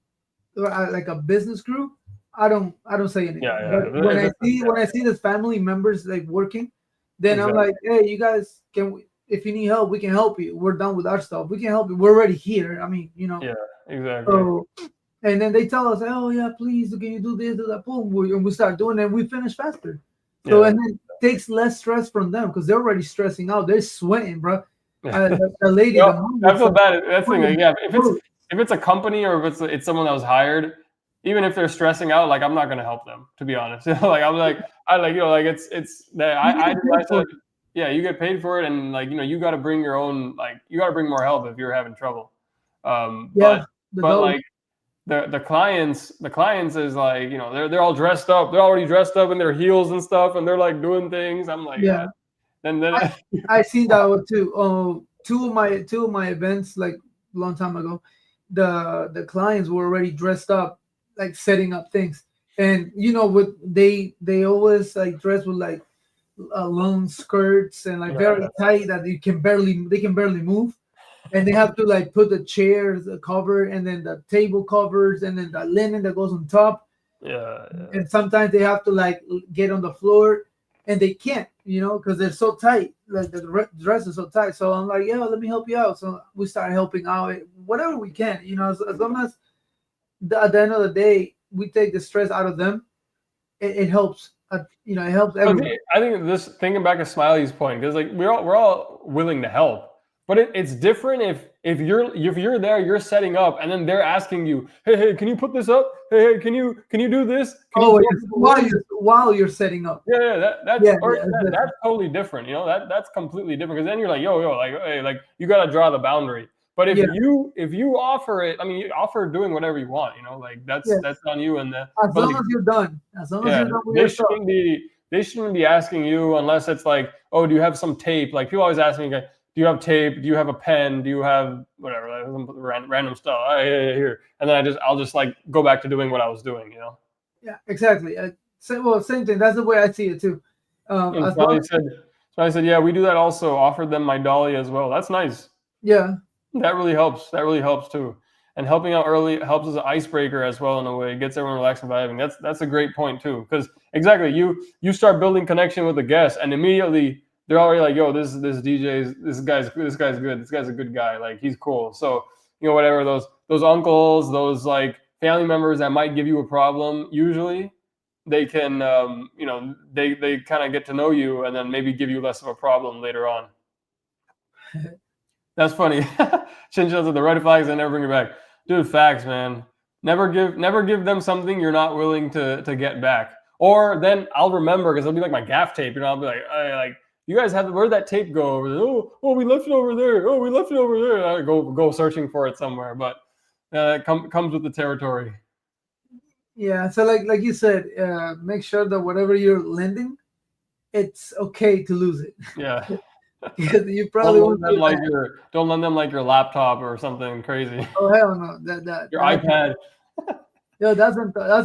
or like a business crew, I don't say anything. Yeah. But Yeah. when I see the family members like working, then I'm Exactly. like, hey, you guys if you need help, we can help you. We're done with our stuff. We can help you. We're already here. I mean, Yeah. Exactly. So, and then they tell us, oh yeah, please, can you do this, do that? Boom, and we start doing it, and we finish faster. So Yeah. and then it takes less stress from them because they're already stressing out. They're sweating, bro. Yeah. The lady, the Well, mom I was feel like, bad. That's the thing. Like, yeah, "Bro, if it's a company or if it's someone that was hired, even if they're stressing out, like I'm not gonna help them, to be honest. You know, like I'm like I like, you know, like it's that you I get paid advise for like, it." yeah, you get paid for it, and like, you know, you got to bring your own, like you got to bring more help if you're having trouble. Um, Yeah, but the but dollar. like the clients is like, you know, they're all dressed up, they're already dressed up in their heels and stuff, and they're like doing things. I'm like, Yeah, then I seen that one too. Two of my events like a long time ago, the clients were already dressed up, like setting up things, and with they always like dress with like long skirts and like very yeah, tight that they can barely move, and they have to like put the chairs cover and then the table covers and then the linen that goes on top, yeah, yeah, and sometimes they have to like get on the floor and they can't because they're so tight, like the dress is so tight. So I'm like, yeah, let me help you out. So we start helping out whatever we can, as long as at the end of the day we take the stress out of them. It helps it helps But everyone. I think this thinking back to Smiley's point, because like we're all willing to help, but it's different if you're there, you're setting up, and then they're asking you, hey, can you put this up? Hey, can you do this? Can you Oh show yes, people this? while you're setting up. Yeah, that's Yeah, or yeah, that's that's different. totally different. That's completely different because then you're like, yo, like, hey, like you got to draw the boundary. But if Yeah, you offer it, I mean, you offer doing whatever you want. Like that's yes. on you. And the As but long like as you're done, as long as yeah, you're done with they your stuff. shouldn't be asking you unless it's like, oh, do you have some tape? Like people always ask me, like, do you have tape? Do you have a pen? Do you have whatever, like, some random stuff? Oh, yeah, here, and then I'll just like go back to doing what I was doing. Yeah, exactly. Same thing. That's the way I see it too. And As long, Smiley said, yeah, we do that also. Offered them my dolly as well. That's nice. yeah, That really helps. That really helps too. And helping out early helps as an icebreaker as well in a way. It gets everyone relaxed and vibing. That's a great point too. Because exactly, you start building connection with the guests, and immediately they're already like, yo, this DJ's this guy's good. This guy's a good guy. Like he's cool. So whatever those uncles, those like family members that might give you a problem, usually they can they kind of get to know you and then maybe give you less of a problem later on. That's funny. Chinchillas with the red flags and never bring it back. Dude, facts, man. Never give them something you're not willing to get back. Or then I'll remember because it'll be like my gaff tape. I'll be like, hey, like you guys have where'd that tape go over there? Oh, we left it over there. Oh, we left it over there. And I go searching for it somewhere. But it comes with the territory. yeah. So like you said, make sure that whatever you're lending, it's okay to lose it. Yeah. Because you Don't probably lend won't them do like that. your laptop or something crazy. Oh hell no, that Your that iPad. yo, that's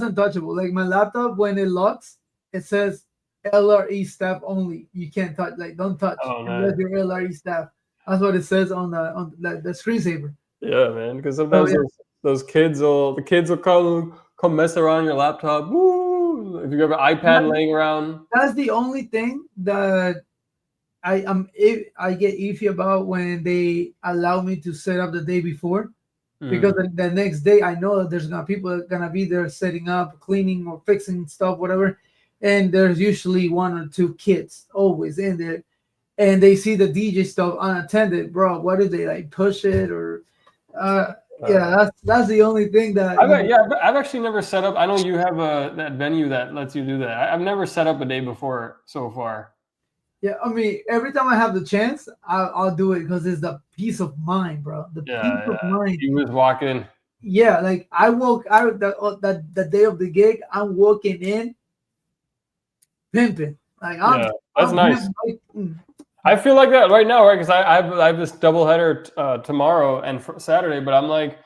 untouchable. Like my laptop, when it locks, it says LRE staff only. You can't touch. Like don't touch Oh unless man. you're LRE staff. That's what it says on the screensaver. Yeah, man. Because Oh sometimes yeah, those kids will come mess around your laptop. Woo! If you have an that, iPad laying around. that's the only thing that I get iffy about when they allow me to set up the day before, because Mm, the next day I know that there's gonna people that gonna be there setting up, cleaning or fixing stuff, whatever, and there's usually one or two kids always in there, and they see the DJ stuff unattended, bro. What if they like push it or, uh, yeah, uh, that's the only thing that I've actually never set up. I know you have that venue that lets you do that. I've never set up a day before so far. yeah. I mean, every time I have the chance, I'll do it because it's the peace of mind, bro. The peace Yeah, of yeah. mind. You was walking. Yeah, like I woke out the day of the gig. I'm walking in pimping. Like Yeah, that's I'm nice. pimping. Like, I feel like that right now, right? Because I have this doubleheader tomorrow and Saturday, but I'm like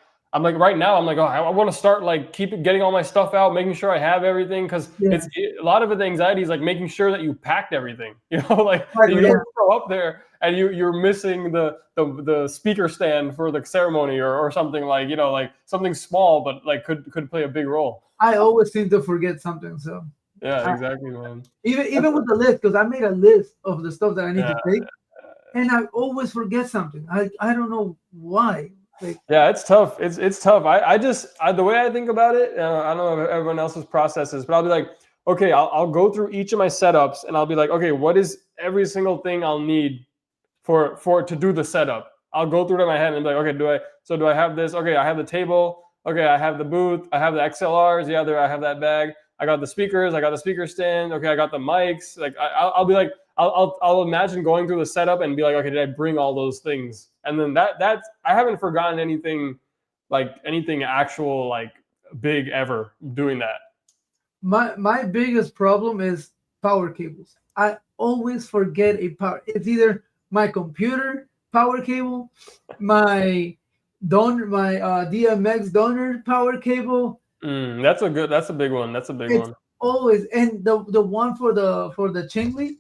right now I'm like, oh, I want to start like getting all my stuff out, making sure I have everything because yeah, a lot of the anxiety is like making sure that you packed everything, like that you exactly, yeah. don't show up there and you're missing the speaker stand for the ceremony or something like something small but like could play a big role. I always seem to forget something. So Yeah, I, exactly, man. even with the list, because I made a list of the stuff that I need Yeah. to take, and I always forget something. I don't know why. Like Yeah, it's tough. It's tough. The way I think about it, I don't know if everyone else's process is, but I'll be like, okay, I'll go through each of my setups and I'll be like, okay, what is every single thing I'll need for to do the setup? I'll go through it in my head and be like, okay, do I have this? Okay, I have the table. Okay, I have the booth. I have the XLRs. Yeah, there I have that bag. I got the speakers. I got the speaker stand. Okay, I got the mics. Like I'll be like, I'll imagine going through the setup and be like, okay, did I bring all those things? And then that's I haven't forgotten anything actual like big ever doing that. my biggest problem is power cables. I always forget a power. It's either my computer power cable, my DMX donor power cable. That's a big one. That's a big It's one. always, and the one for the Chingli,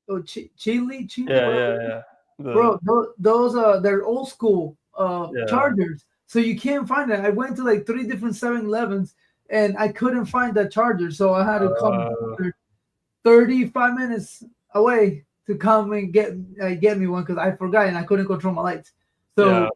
or Chili, Yeah, whatever. yeah, yeah. The Bro, those they're old school yeah. chargers, so you can't find it. I went to like three different 7-Elevens and I couldn't find that charger, so I had to come Uh, 35 minutes away to come and get me one because I forgot and I couldn't control my lights. yeah. So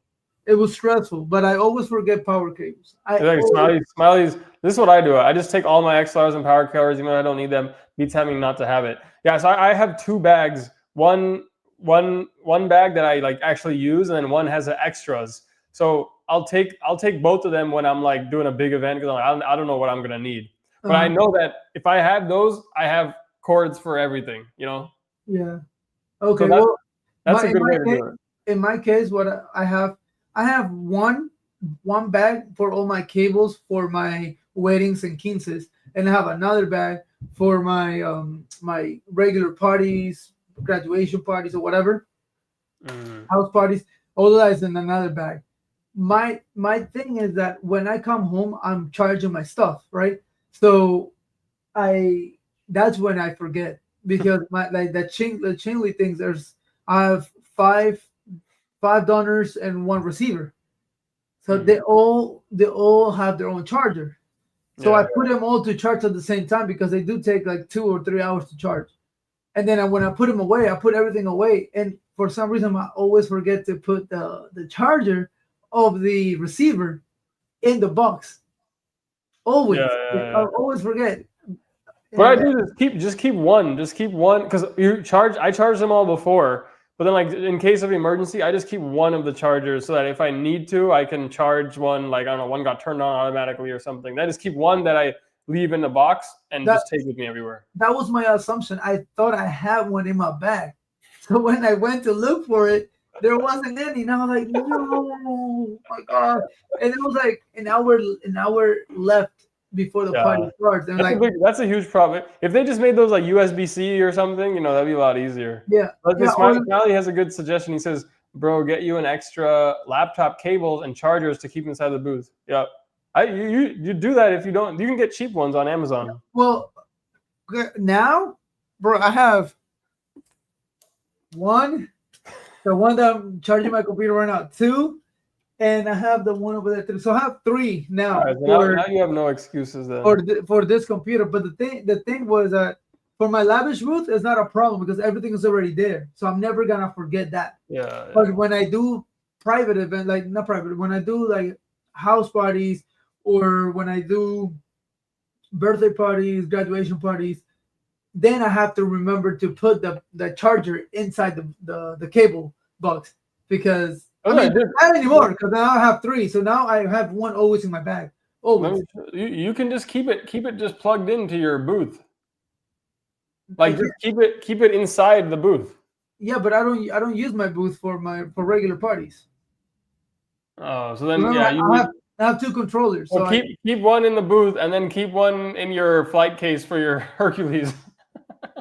It was stressful, but I always forget power cables. I Like always, Smileys. This is what I do. I just take all my XLRs and power covers, even though I don't need them. Beats having not to have it. Yeah, so I have two bags. One bag that I like actually use, and then one has the extras. So I'll take both of them when I'm like doing a big event because I don't know what I'm gonna need. But I uh, know that if I have those, I have cords for everything. yeah. So Okay. that Well, that's my a in good my way to case, do it. what I have one bag for all my cables for my weddings and quinces, and I have another bag for my regular parties, graduation parties, or whatever, Mm. house parties. All that is in another bag. My thing is that when I come home, I'm charging my stuff, right? So I that's when I forget because my like the Chingley things. I have five donors and one receiver, so Mm. they all have their own charger. So I Yeah. put them all to charge at the same time because they do take like 2 or 3 hours to charge. And then when I put them away, I put everything away, and for some reason I always forget to put the charger of the receiver in the box. Yeah. Always, Yeah. I Yeah. always forget. What I And do is just keep one because I charge them all before, but then like in case of emergency, I just keep one of the chargers so that if I need to, I can charge one. Like I don't know, one got turned on automatically or something. I just keep one that I leave in the box and that just take with me everywhere. that was my assumption. I thought I had one in my bag. So when I went to look for it, there wasn't any. And I was like, no, my God. And it was like an hour left before the Yeah, party starts. And like, that's a huge problem. If they just made those like USB-C or something, that'd be a lot easier. yeah, But yeah, Smiley has a good suggestion. He says, "Bro, get you an extra laptop cables and chargers to keep inside the booth." Yeah, you do that if you don't. You can get cheap ones on Amazon. well, now, bro, I have one, the one that I'm charging my computer right now, two, and I have the one over there, three. So I have three All now right, so now you have no excuses then. for this computer. But the thing was that for my lavish booth, it's not a problem because everything is already there. So I'm never gonna forget that. Yeah, yeah. But when I do private event, like not private, when I do like house parties or when I do birthday parties, graduation parties, then I have to remember to put the charger inside the cable box because I Okay, mean dude. not anymore because now I have three. So now I have one always in my bag. Let Always. me. You can just keep it just plugged into your booth. Like Yeah, just keep it inside the booth. yeah, but I don't use my booth for regular parties. Oh, so then Remember, yeah, you I need. have I have two controllers, Well, so keep one in the booth and then keep one in your flight case for your Hercules.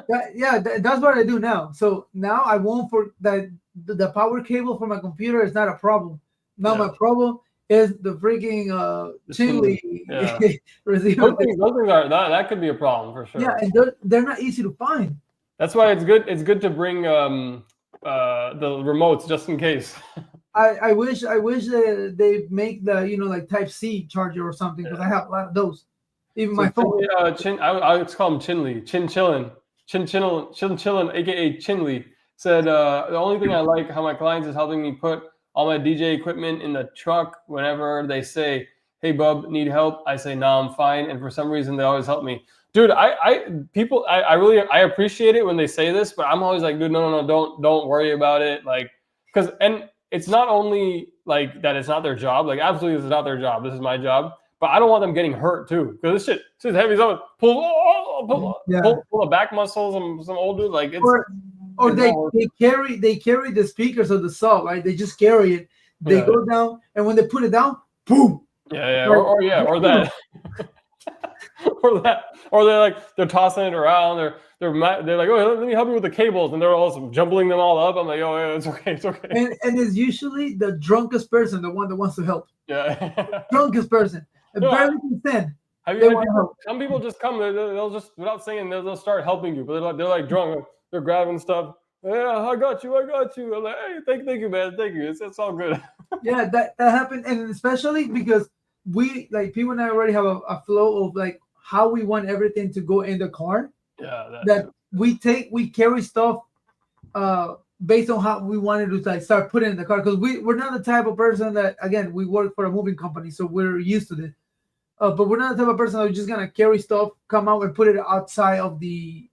that's what I do now. So now I won't for that the power cable for my computer is not a problem. Now Yeah, my problem is the freaking the Chinley chin. Yeah, receiver thing. those things are that could be a problem for Yeah, sure. and they're not easy to find. That's why it's good. It's good to bring the remotes just in case. I wish they make the like Type C charger or something because I Yeah. have a lot of those. Even So my phone. I let's call him Chinley, Chin Chillin, aka Chinley, said the only thing I like how my clients is helping me put all my DJ equipment in the truck. Whenever they say, "Hey, bub, need help?" I say, "No, I'm fine," and for some reason they always help me. Dude, I really appreciate it when they say this, but I'm always like, dude, no, don't worry about it, like, because and it's not only like that it's not their job, like absolutely it's not their job. This is my job, but I don't want them getting hurt too, because this shit's heavy. Someone Yeah. pull the back muscles. Some old dude, like Or or it's not they worth they it. carry the speakers of the saw, right? They just carry it. They Yeah, go down, and when they put it down, boom. yeah, Like, or that. Or they're tossing it around. They're like, oh, let me help you with the cables, and they're also jumbling them all up. I'm like, oh, yeah, it's okay. and it's usually the drunkest person, the one that wants to help. Yeah. Drunkest person, and No, barely can stand. have you They had want to people? help. Some people just come. They'll just without singing, they'll start helping you. But they're like drunk. They're grabbing stuff. Yeah, I got you. I'm like, hey, thank you, man. Thank you. It's all good. Yeah, that happened, and especially because we like people and I already have a flow of like how we want everything to go in the car. Yeah, that That too. we carry stuff based on how we wanted to like start putting in the car, because we're not the type of person that, again, we work for a moving company, so we're used to this. But we're not the type of person that's just gonna carry stuff, come out and put it outside of the,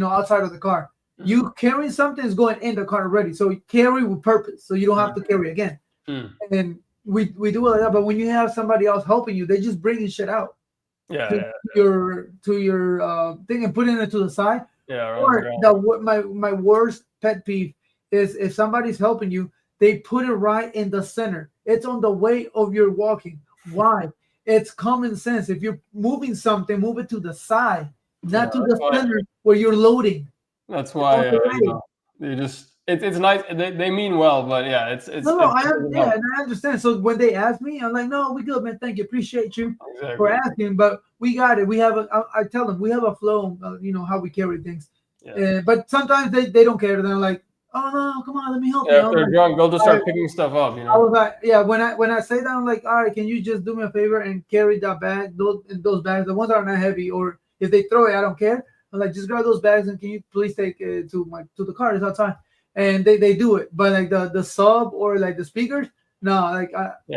outside of the car. You carrying something is going in the car already, so carry with purpose, so you don't have to carry again. And we do it like that. But when you have somebody else helping you, they just bringing shit out to your thing and putting it to the side. Or my worst pet peeve is if somebody's helping you, they put it right in the center. It's on the way of your walking. Why? It's common sense. If you're moving something, move it to the side, not to the center where you're loading. That's why they just it's nice. They mean well, but yeah, it's and I understand. So when they ask me, I'm like, no, we good, man. Thank you, appreciate you for asking, but we got it. We have I tell them we have a flow, how we carry things. But sometimes they don't care. They're like, oh no, come on, let me help you. If they're drunk, they'll just start picking stuff up. I was like, when I say that, I'm like, all right, can you just do me a favor and carry that bag, those bags, the ones that are not heavy, or if they throw it, I don't care. I'm like, just grab those bags and can you please take it to the car? It's outside, and they do it. But like the sub or like the speakers, no, like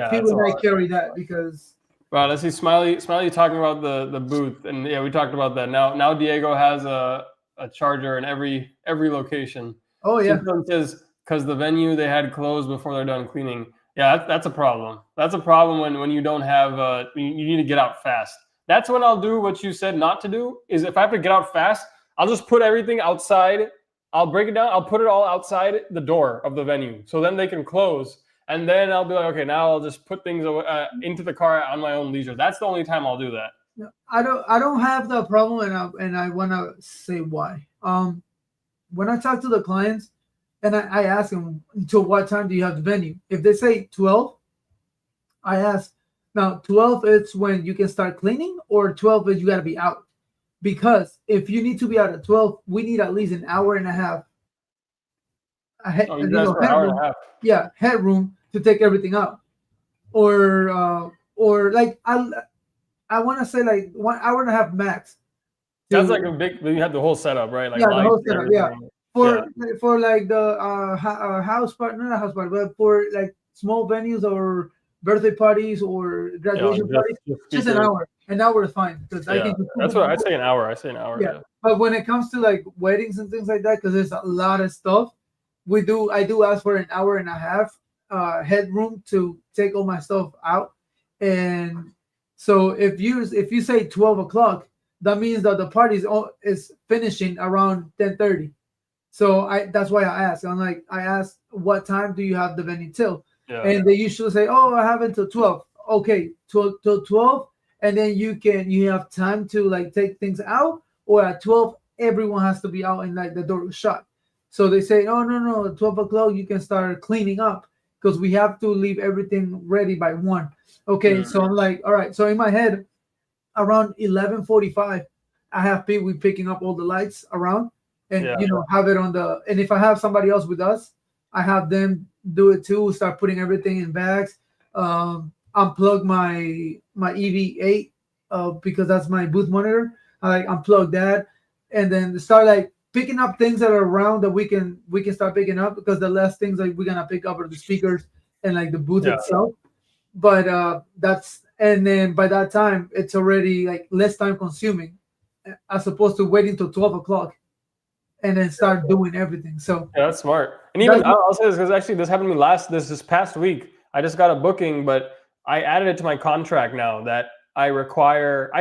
people might carry that because. Wow, let's see, Smiley talking about the booth, and we talked about that. Now Diego has a charger in every location. Oh yeah. It says because the venue they had closed before they're done cleaning. Yeah, that's a problem. That's a problem when you don't have you need to get out fast. That's when I'll do what you said not to do. Is if I have to get out fast, I'll just put everything outside. I'll break it down. I'll put it all outside the door of the venue, so then they can close. And then I'll be like, okay, now I'll just put things into the car on my own leisure. That's the only time I'll do that. I don't have the problem, and I want to say why. When I talk to the clients, and I ask them, until what time do you have the venue? If they say 12, I ask, now 12 is when you can start cleaning, or 12 is you got to be out? Because if you need to be out at 12, we need at least an hour and a half. You guys for an hour and a half. Yeah, headroom to take everything out, or like I want to say like 1 hour and a half max. That's like a big. You have the whole setup, right? Like the whole setup. Yeah, for like the house party, not a house party, but for like small venues or birthday parties or graduation parties, just an hour. An hour is fine because I can. That's what I say. An hour. I say an hour. Yeah, but when it comes to like weddings and things like that, because there's a lot of stuff. I do ask for an hour and a half headroom to take all my stuff out, and so if you say 12 o'clock, that means that the party is finishing around 10:30. So that's why I ask. I ask, what time do you have the venue till? And they usually say, oh, I have until 12. Okay, till 12, and then you have time to like take things out, or at 12 everyone has to be out and like the door is shut. So they say, oh, no, at 12 o'clock, you can start cleaning up because we have to leave everything ready by 1. Okay, so I'm like, all right. So in my head, around 11:45, I have people picking up all the lights around and, have it on and if I have somebody else with us, I have them do it too, start putting everything in bags, unplug my EV8 because that's my booth monitor. I unplug that and then start like picking up things that are around that we can start picking up, because the less things like we're gonna pick up are the speakers and like the booth itself. But and then by that time it's already like less time consuming as opposed to waiting till 12 o'clock and then start doing everything. So that's smart. And even I'll say this because actually this happened to me this past week. I just got a booking, but I added it to my contract now that I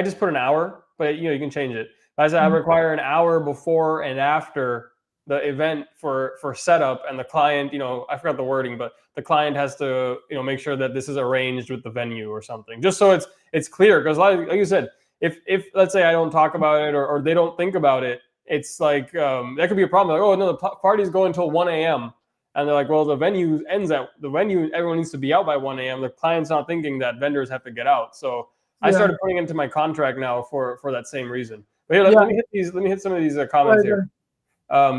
just put an hour, but you can change it. I said I require an hour before and after the event for setup, and the client, I forgot the wording, but the client has to, make sure that this is arranged with the venue or something, just so it's clear. Because like you said, if let's say I don't talk about it or they don't think about it, it's like that could be a problem. Like, oh no, the party's going until 1 a.m. and they're like, well, the venue ends at the venue. Everyone needs to be out by 1 a.m. The client's not thinking that vendors have to get out. So I started putting into my contract now for that same reason. But here, let me hit these. Let me hit some of these comments here.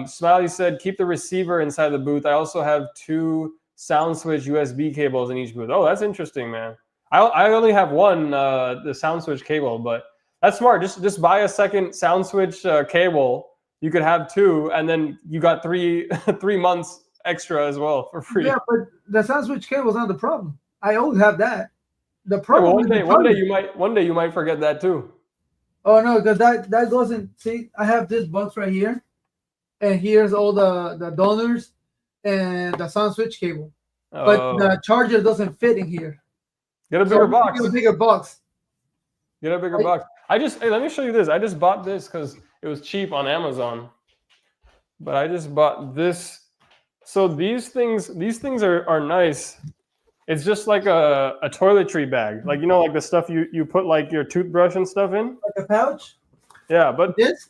Smiley said, keep the receiver inside the booth. I also have 2 sound switch USB cables in each booth. Oh, that's interesting, man. I only have one, the sound switch cable, but that's smart. Just buy a second sound switch cable. You could have 2, and then you got 3 months extra as well for free. Yeah, but the sound switch cable is not the problem. I always have that. The Yeah, well, problem is the one day you might forget that too. Oh no, because that goes in. See, I have this box right here, and here's all the donors and the sound switch cable. But the charger doesn't fit in here. Get a So bigger I'm box. getting a bigger box. Get a bigger box. Hey, let me show you this. I just bought this because it was cheap on Amazon. But I just bought this. So these things are nice. It's just like a toiletry bag. Like, like the stuff you put like your toothbrush and stuff in. Like a pouch? Yeah, but this?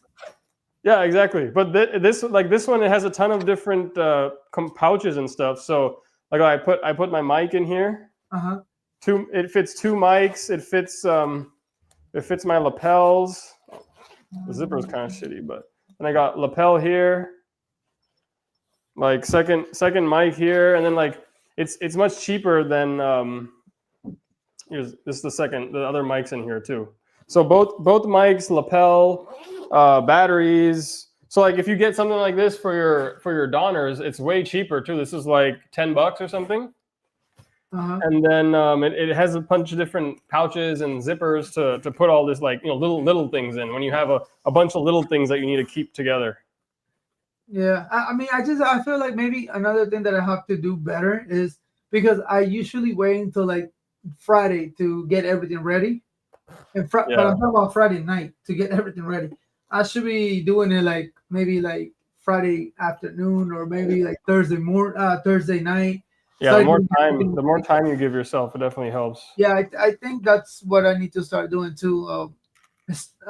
Yeah, exactly. But this one, it has a ton of different pouches and stuff. So like I put my mic in here. Uh-huh. It fits 2 mics. It fits my lapels. The zipper is kind of shitty, but then I got lapel here. Like second mic here, and then like it's much cheaper than here's this is the other mics in here too. So both mics, lapel, batteries. So like if you get something like this for your Donners, it's way cheaper too. This is like $10 or something. Uh-huh. And then it has a bunch of different pouches and zippers to put all this like little things in when you have a bunch of little things that you need to keep together. Yeah, I mean, I feel like maybe another thing that I have to do better is because I usually wait until like Friday to get everything ready, but I'm talking about Friday night to get everything ready. I should be doing it like maybe like Friday afternoon or maybe like Thursday night. Yeah, the more time you give yourself, it definitely helps. Yeah, I think that's what I need to start doing too.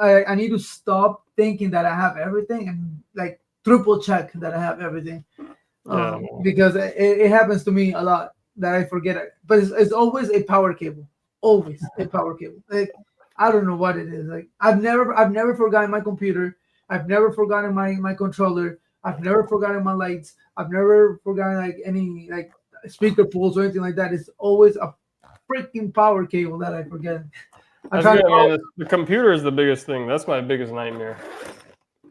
I need to stop thinking that I have everything and like triple check that I have everything, because it happens to me a lot that I forget it. But it's always a power cable, always a power cable. Like I don't know what it is. Like I've never forgotten my computer. I've never forgotten my controller. I've never forgotten my lights. I've never forgotten like any like speaker pulls or anything like that. It's always a freaking power cable that I forget. That's good, man. The computer is the biggest thing. That's my biggest nightmare.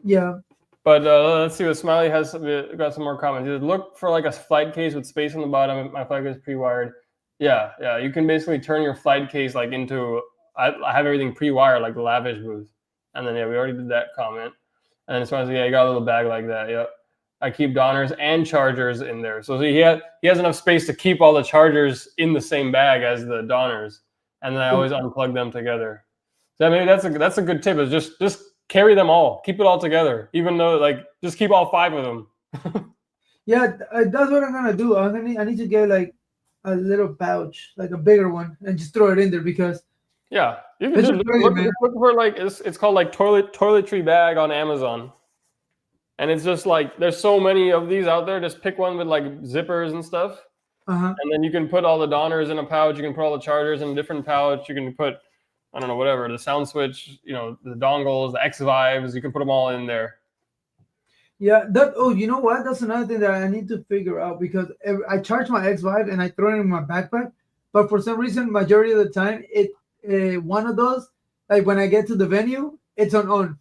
Yeah. But let's see what Smiley has. Got some more comments. He said, look for like a flight case with space on the bottom. My flight case is pre-wired. Yeah. You can basically turn your flight case like into. I have everything pre-wired like the lavish booth. And then we already did that comment. And then Smiley said, you got a little bag like that. Yep. I keep Donners and chargers in there. So he has enough space to keep all the chargers in the same bag as the Donners. And then I always unplug them together. So maybe that's a good tip. Is just carry them all. Keep it all together. Even though like just keep all 5 of them. Yeah, that's what I'm gonna do. I need to get like a little pouch, like a bigger one, and just throw it in there because. Yeah, you can just look for like it's called like toiletry bag on Amazon. And it's just like there's so many of these out there. Just pick one with like zippers and stuff. Uh-huh. And then you can put all the Donners in a pouch. You can put all the chargers in a different pouch. You can put, I don't know, whatever, the sound switch, the dongles, the X Vibes. You can put them all in there. Yeah. You know what? That's another thing that I need to figure out because I charge my X Vibe and I throw it in my backpack. But for some reason, majority of the time, one of those, like when I get to the venue, it's on.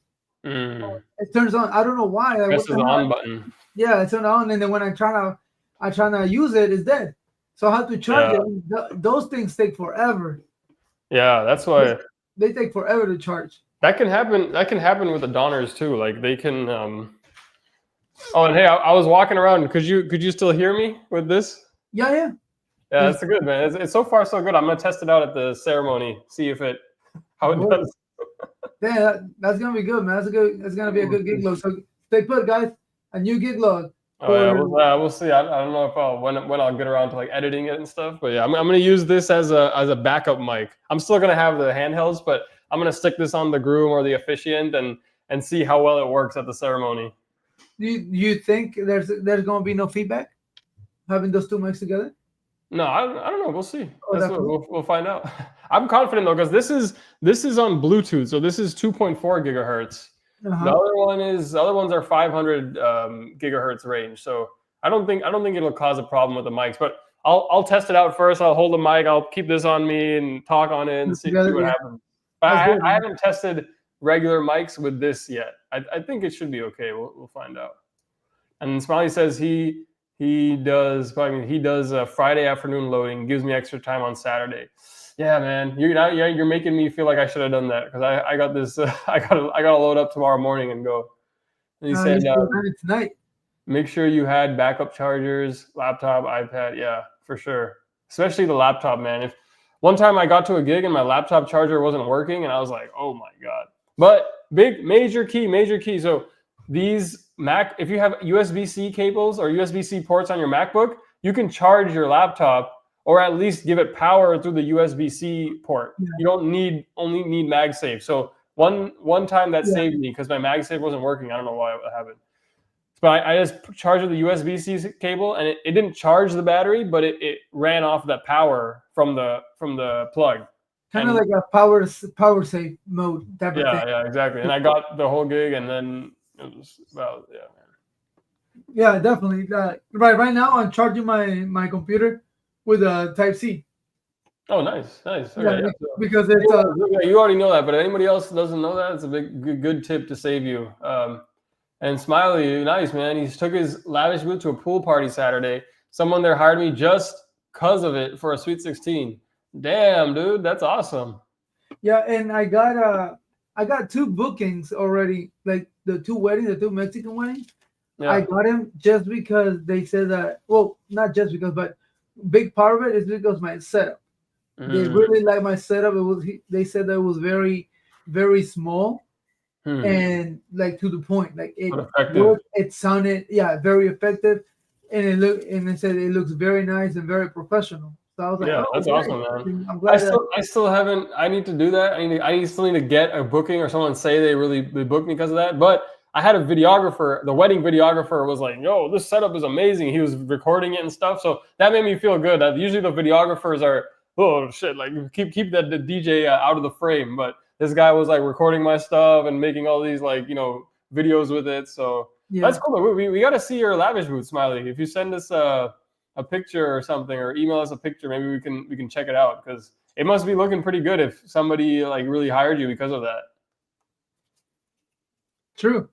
It turns on. I don't know why. Like, presses the on button. Yeah, it's on, and then when I try to use it, it's dead. So I have to charge it. Those things take forever. Yeah, that's why they take forever to charge. That can happen. That can happen with the Donners too. Like they can. Oh, and hey, I was walking around. Could you still hear me with this? Yeah. Yeah, that's good, man. It's so far so good. I'm gonna test it out at the ceremony. See how it does. Yeah, that's gonna be good, man. That's gonna be a good gig log. So stay put, guys. A new gig log. Oh yeah, we'll see. I don't know if when I'll get around to like editing it and stuff. But yeah, I'm gonna use this as a backup mic. I'm still gonna have the handhelds, but I'm gonna stick this on the groom or the officiant and see how well it works at the ceremony. Do you think there's gonna be no feedback having those 2 mics together? No, I don't know. We'll see. We'll find out. I'm confident though because this is on Bluetooth, so this is 2.4 gigahertz. Uh-huh. The other ones are 500 gigahertz range. So I don't think it'll cause a problem with the mics. But I'll test it out first. I'll hold the mic. I'll keep this on me and talk on it and see what happens. But I haven't tested regular mics with this yet. I think it should be okay. We'll find out. And Smiley says he He does. I mean, he does Friday afternoon loading. Gives me extra time on Saturday. Yeah, man. You're making me feel like I should have done that because I got this. I gotta load up tomorrow morning and go. And he You said, should have done it tonight. make sure you had backup chargers, laptop, iPad. Yeah, for sure. Especially the laptop, man. If one time I got to a gig and my laptop charger wasn't working, and I was like, oh my god. But major key. So these Mac, if you have USB-C cables or USB-C ports on your MacBook, you can charge your laptop or at least give it power through the USB-C port. Yeah. You don't only need MagSafe. So one time that Yeah. saved me because my MagSafe wasn't working. I don't know why it happened. But I just charged with the USB-C cable, and it didn't charge the battery, but it ran off that power from the plug. Kind of like a power save mode type of thing. Yeah, exactly. And I got the whole gig, and then it was about man. Yeah, definitely. Right now, I'm charging my computer with a Type C. Oh, nice. Okay, yeah. Because it's you already know that, but anybody else doesn't know that, it's a good tip to save you. And Smiley, nice man. He took his lavish boot to a pool party Saturday. Someone there hired me just because of it for a Sweet 16. Damn, dude, that's awesome. Yeah, and I got 2 bookings already, like the 2 weddings, the 2 Mexican weddings. Yeah. I got them just because they said that. Well, not just because, but big part of it is because my setup. They really like my setup. They said that it was very, very small. And like to the point, like it sounded very effective, and they said it looks very nice and very professional. So I was like, that's awesome, man. I'm glad I still haven't. I need to do that. I still need to get a booking or someone say they booked me because of that. But I had a videographer. The wedding videographer was like, "Yo, this setup is amazing." He was recording it and stuff, so that made me feel good. Usually the videographers are, oh shit, like keep the DJ out of the frame, but this guy was like recording my stuff and making all these videos with it. So that's cool. We got to see your lavish booth, Smiley. If you send us a picture or something, or email us a picture, maybe we can check it out, because it must be looking pretty good if somebody really hired you because of that. True.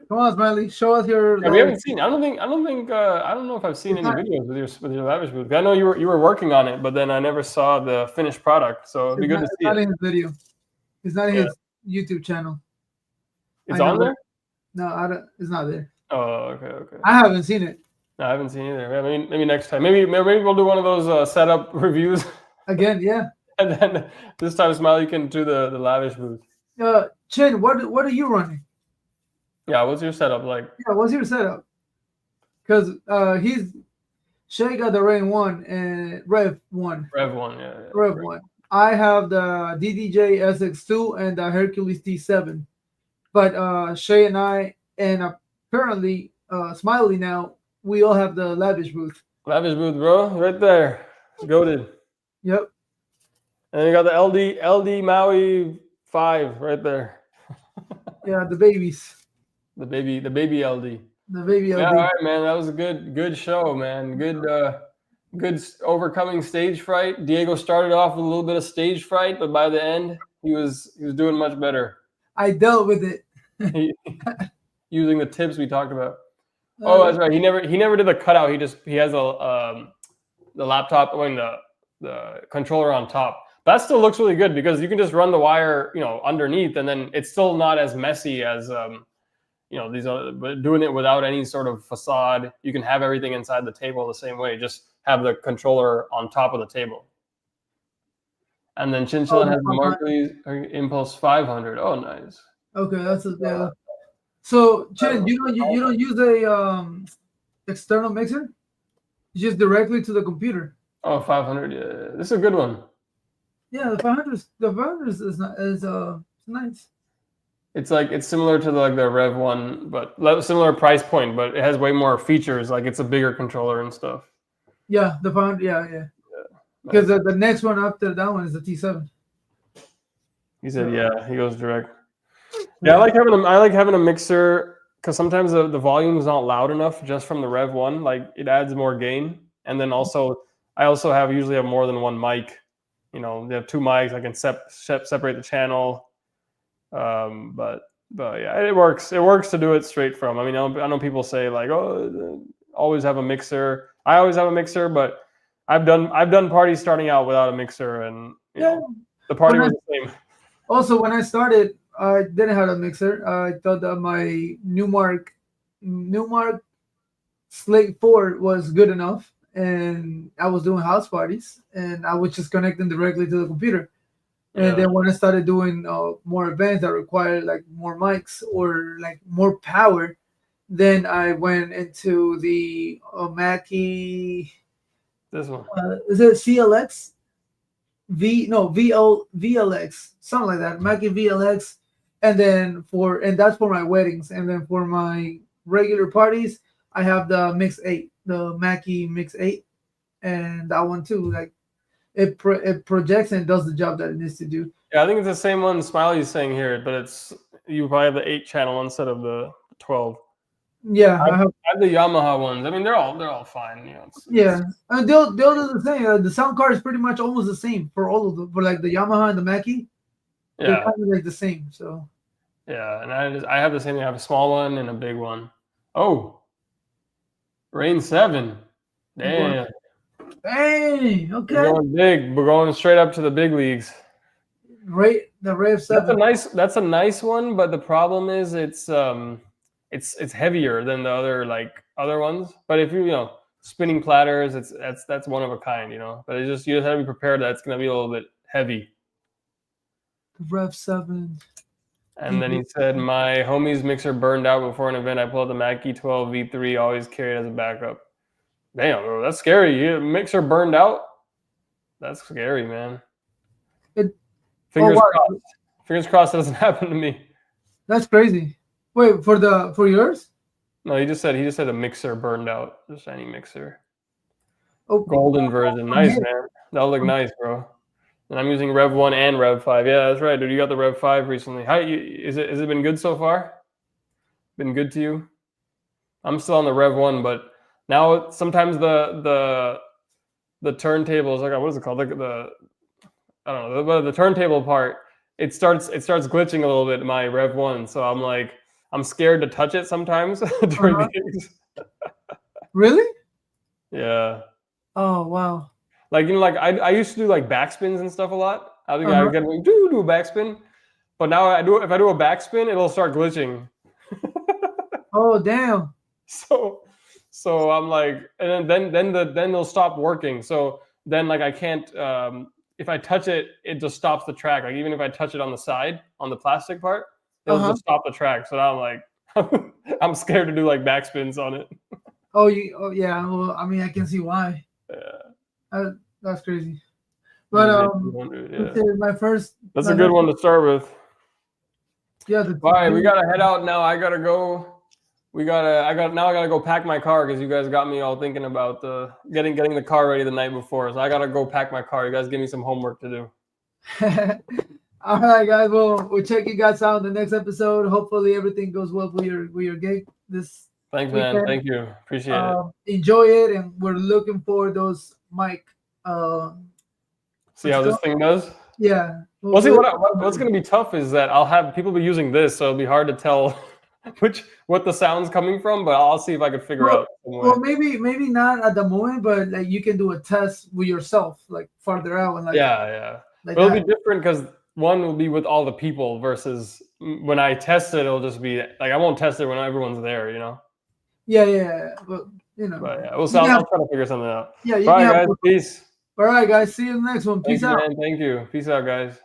Come on, Smiley, show us your. Yeah, we haven't seen. I don't know if I've seen any videos with your lavish booth. I know you were working on it, but then I never saw the finished product. So it'd be good to see it. It's not in his video. It's not in his YouTube channel. It's on there? No, it's not there. Oh, okay. I haven't seen it. No, I haven't seen it either. I mean, maybe next time. Maybe we'll do one of those setup reviews. Again, yeah. And then this time, Smiley can do the lavish booth. Chin, what are you running? Yeah, what's your setup like? Yeah, what's your setup? Because Shay got the Rev 1 and Rev 1. Rev 1, yeah. Rev 1. I have the DDJ SX2 and the Hercules T7. But Shay and I, and apparently Smiley now, we all have the lavish booth. Lavish booth, bro, right there. Goated. Yep. And you got the LD Maui 5 right there. Yeah, the babies. The baby LD. The baby LD. Yeah, all right, man. That was a good show, man. Good overcoming stage fright. Diego started off with a little bit of stage fright, but by the end, he was doing much better. I dealt with it. Using the tips we talked about. Oh, that's right. He never did the cutout. He has the laptop, the controller on top. But that still looks really good because you can just run the wire, underneath, and then it's still not as messy as these other. But doing it without any sort of facade, you can have everything inside the table the same way. Just have the controller on top of the table. And then Chinchilla has the Markley Impulse 500. Oh, nice. Okay, that's yeah. So, Chin, you don't use a external mixer? You just directly to the computer. Oh, 500. Yeah, this is a good one. Yeah, the 500 is nice. It's similar to the Rev 1, but similar price point, but it has way more features. Like it's a bigger controller and stuff. Yeah, the 500. Yeah. Because the next one after that one is the T7. He said, he goes direct. Yeah, I like having a mixer because sometimes the volume is not loud enough just from the Rev 1. Like it adds more gain, and then I also usually have more than one mic. They have 2 mics. I can separate the channel. But yeah, it works. It works to do it straight from. I mean, I know people say like, oh, always have a mixer. I always have a mixer, but I've done parties starting out without a mixer, and the party was the same. Also, when I started, I didn't have a mixer. I thought that my Newmark Slate 4 was good enough, and I was doing house parties, and I was just connecting directly to the computer. And then when I started doing more events that required like more mics or like more power, then I went into the Mackie. This one. Is it CLX? VLX, something like that. Mackie VLX, and that's for my weddings, and then for my regular parties, I have the Mix 8, the Mackie Mix 8, and that one too. Like it projects and does the job that it needs to do. Yeah, I think it's the same one Smiley's saying here, but you probably have the 8 channel instead of the 12. Yeah, I have the Yamaha ones. I mean, they're all fine. And they'll do the same. The sound card is pretty much almost the same for all of them. For like the Yamaha and the Mackie, they're kind of like the same. So yeah, and I have the same thing. I have a small one and a big one. Oh, Rain 7. Damn. Hey, okay. We're going big. We're going straight up to the big leagues. The Rave 7. That's a nice one, but the problem is it's heavier than the other ones. But if you spinning platters, that's one of a kind, But you just have to be prepared that it's gonna be a little bit heavy. The Rev 7. And then he said, my homie's mixer burned out before an event. I pulled out the Mackie 12 V3, always carried as a backup. Damn, bro, that's scary. Your mixer burned out? That's scary, man. Fingers crossed. Fingers crossed it doesn't happen to me. That's crazy. Wait, for yours? No, he just said a mixer burned out. Just any mixer. Oh, golden version. Nice, man. That'll look nice, bro. And I'm using Rev 1 and Rev 5. Yeah, that's right, dude. You got the Rev 5 recently. Has it been good so far? Been good to you? I'm still on the Rev 1, but now sometimes the turntables, like what is it called? Like I don't know, the turntable part, it starts glitching a little bit in my Rev 1. So I'm scared to touch it sometimes during gigs. Really? Yeah. Oh wow. Like I used to do like backspins and stuff a lot. I think I get do a backspin, but now if I do a backspin, it'll start glitching. Oh damn. So I'm like, and then they'll stop working. So then I can't. If I touch it, it just stops the track. Like even if I touch it on the side, on the plastic part, it'll just stop the track. So now I'm like, I'm scared to do like backspins on it. Oh yeah. Well, I mean, I can see why. Yeah. That's crazy. But my first. That's a good one to start with. Yeah. All right, we gotta head out now. I gotta go. I gotta go pack my car because you guys got me all thinking about getting the car ready the night before. So I gotta go pack my car. You guys give me some homework to do. All right, guys. Well, we'll check you guys out in the next episode. Hopefully everything goes well with your gig this Thanks, weekend. man. Thank you. Appreciate it. Enjoy it, and we're looking for those mic. See how this thing does? Yeah. Well, see, what's going to be tough is that I'll have people be using this, so it'll be hard to tell what the sound's coming from. But I'll see if I can figure out. Well, maybe not at the moment, but like you can do a test with yourself, like farther out, and like yeah. Like but it'll be different because one will be with all the people versus when I test it, it'll just be like I won't test it when everyone's there, Yeah. But But yeah, I'll try to figure something out. Yeah. All right, guys. Peace. All right, guys. See you in the next one. Peace out. Man. Thank you. Peace out, guys.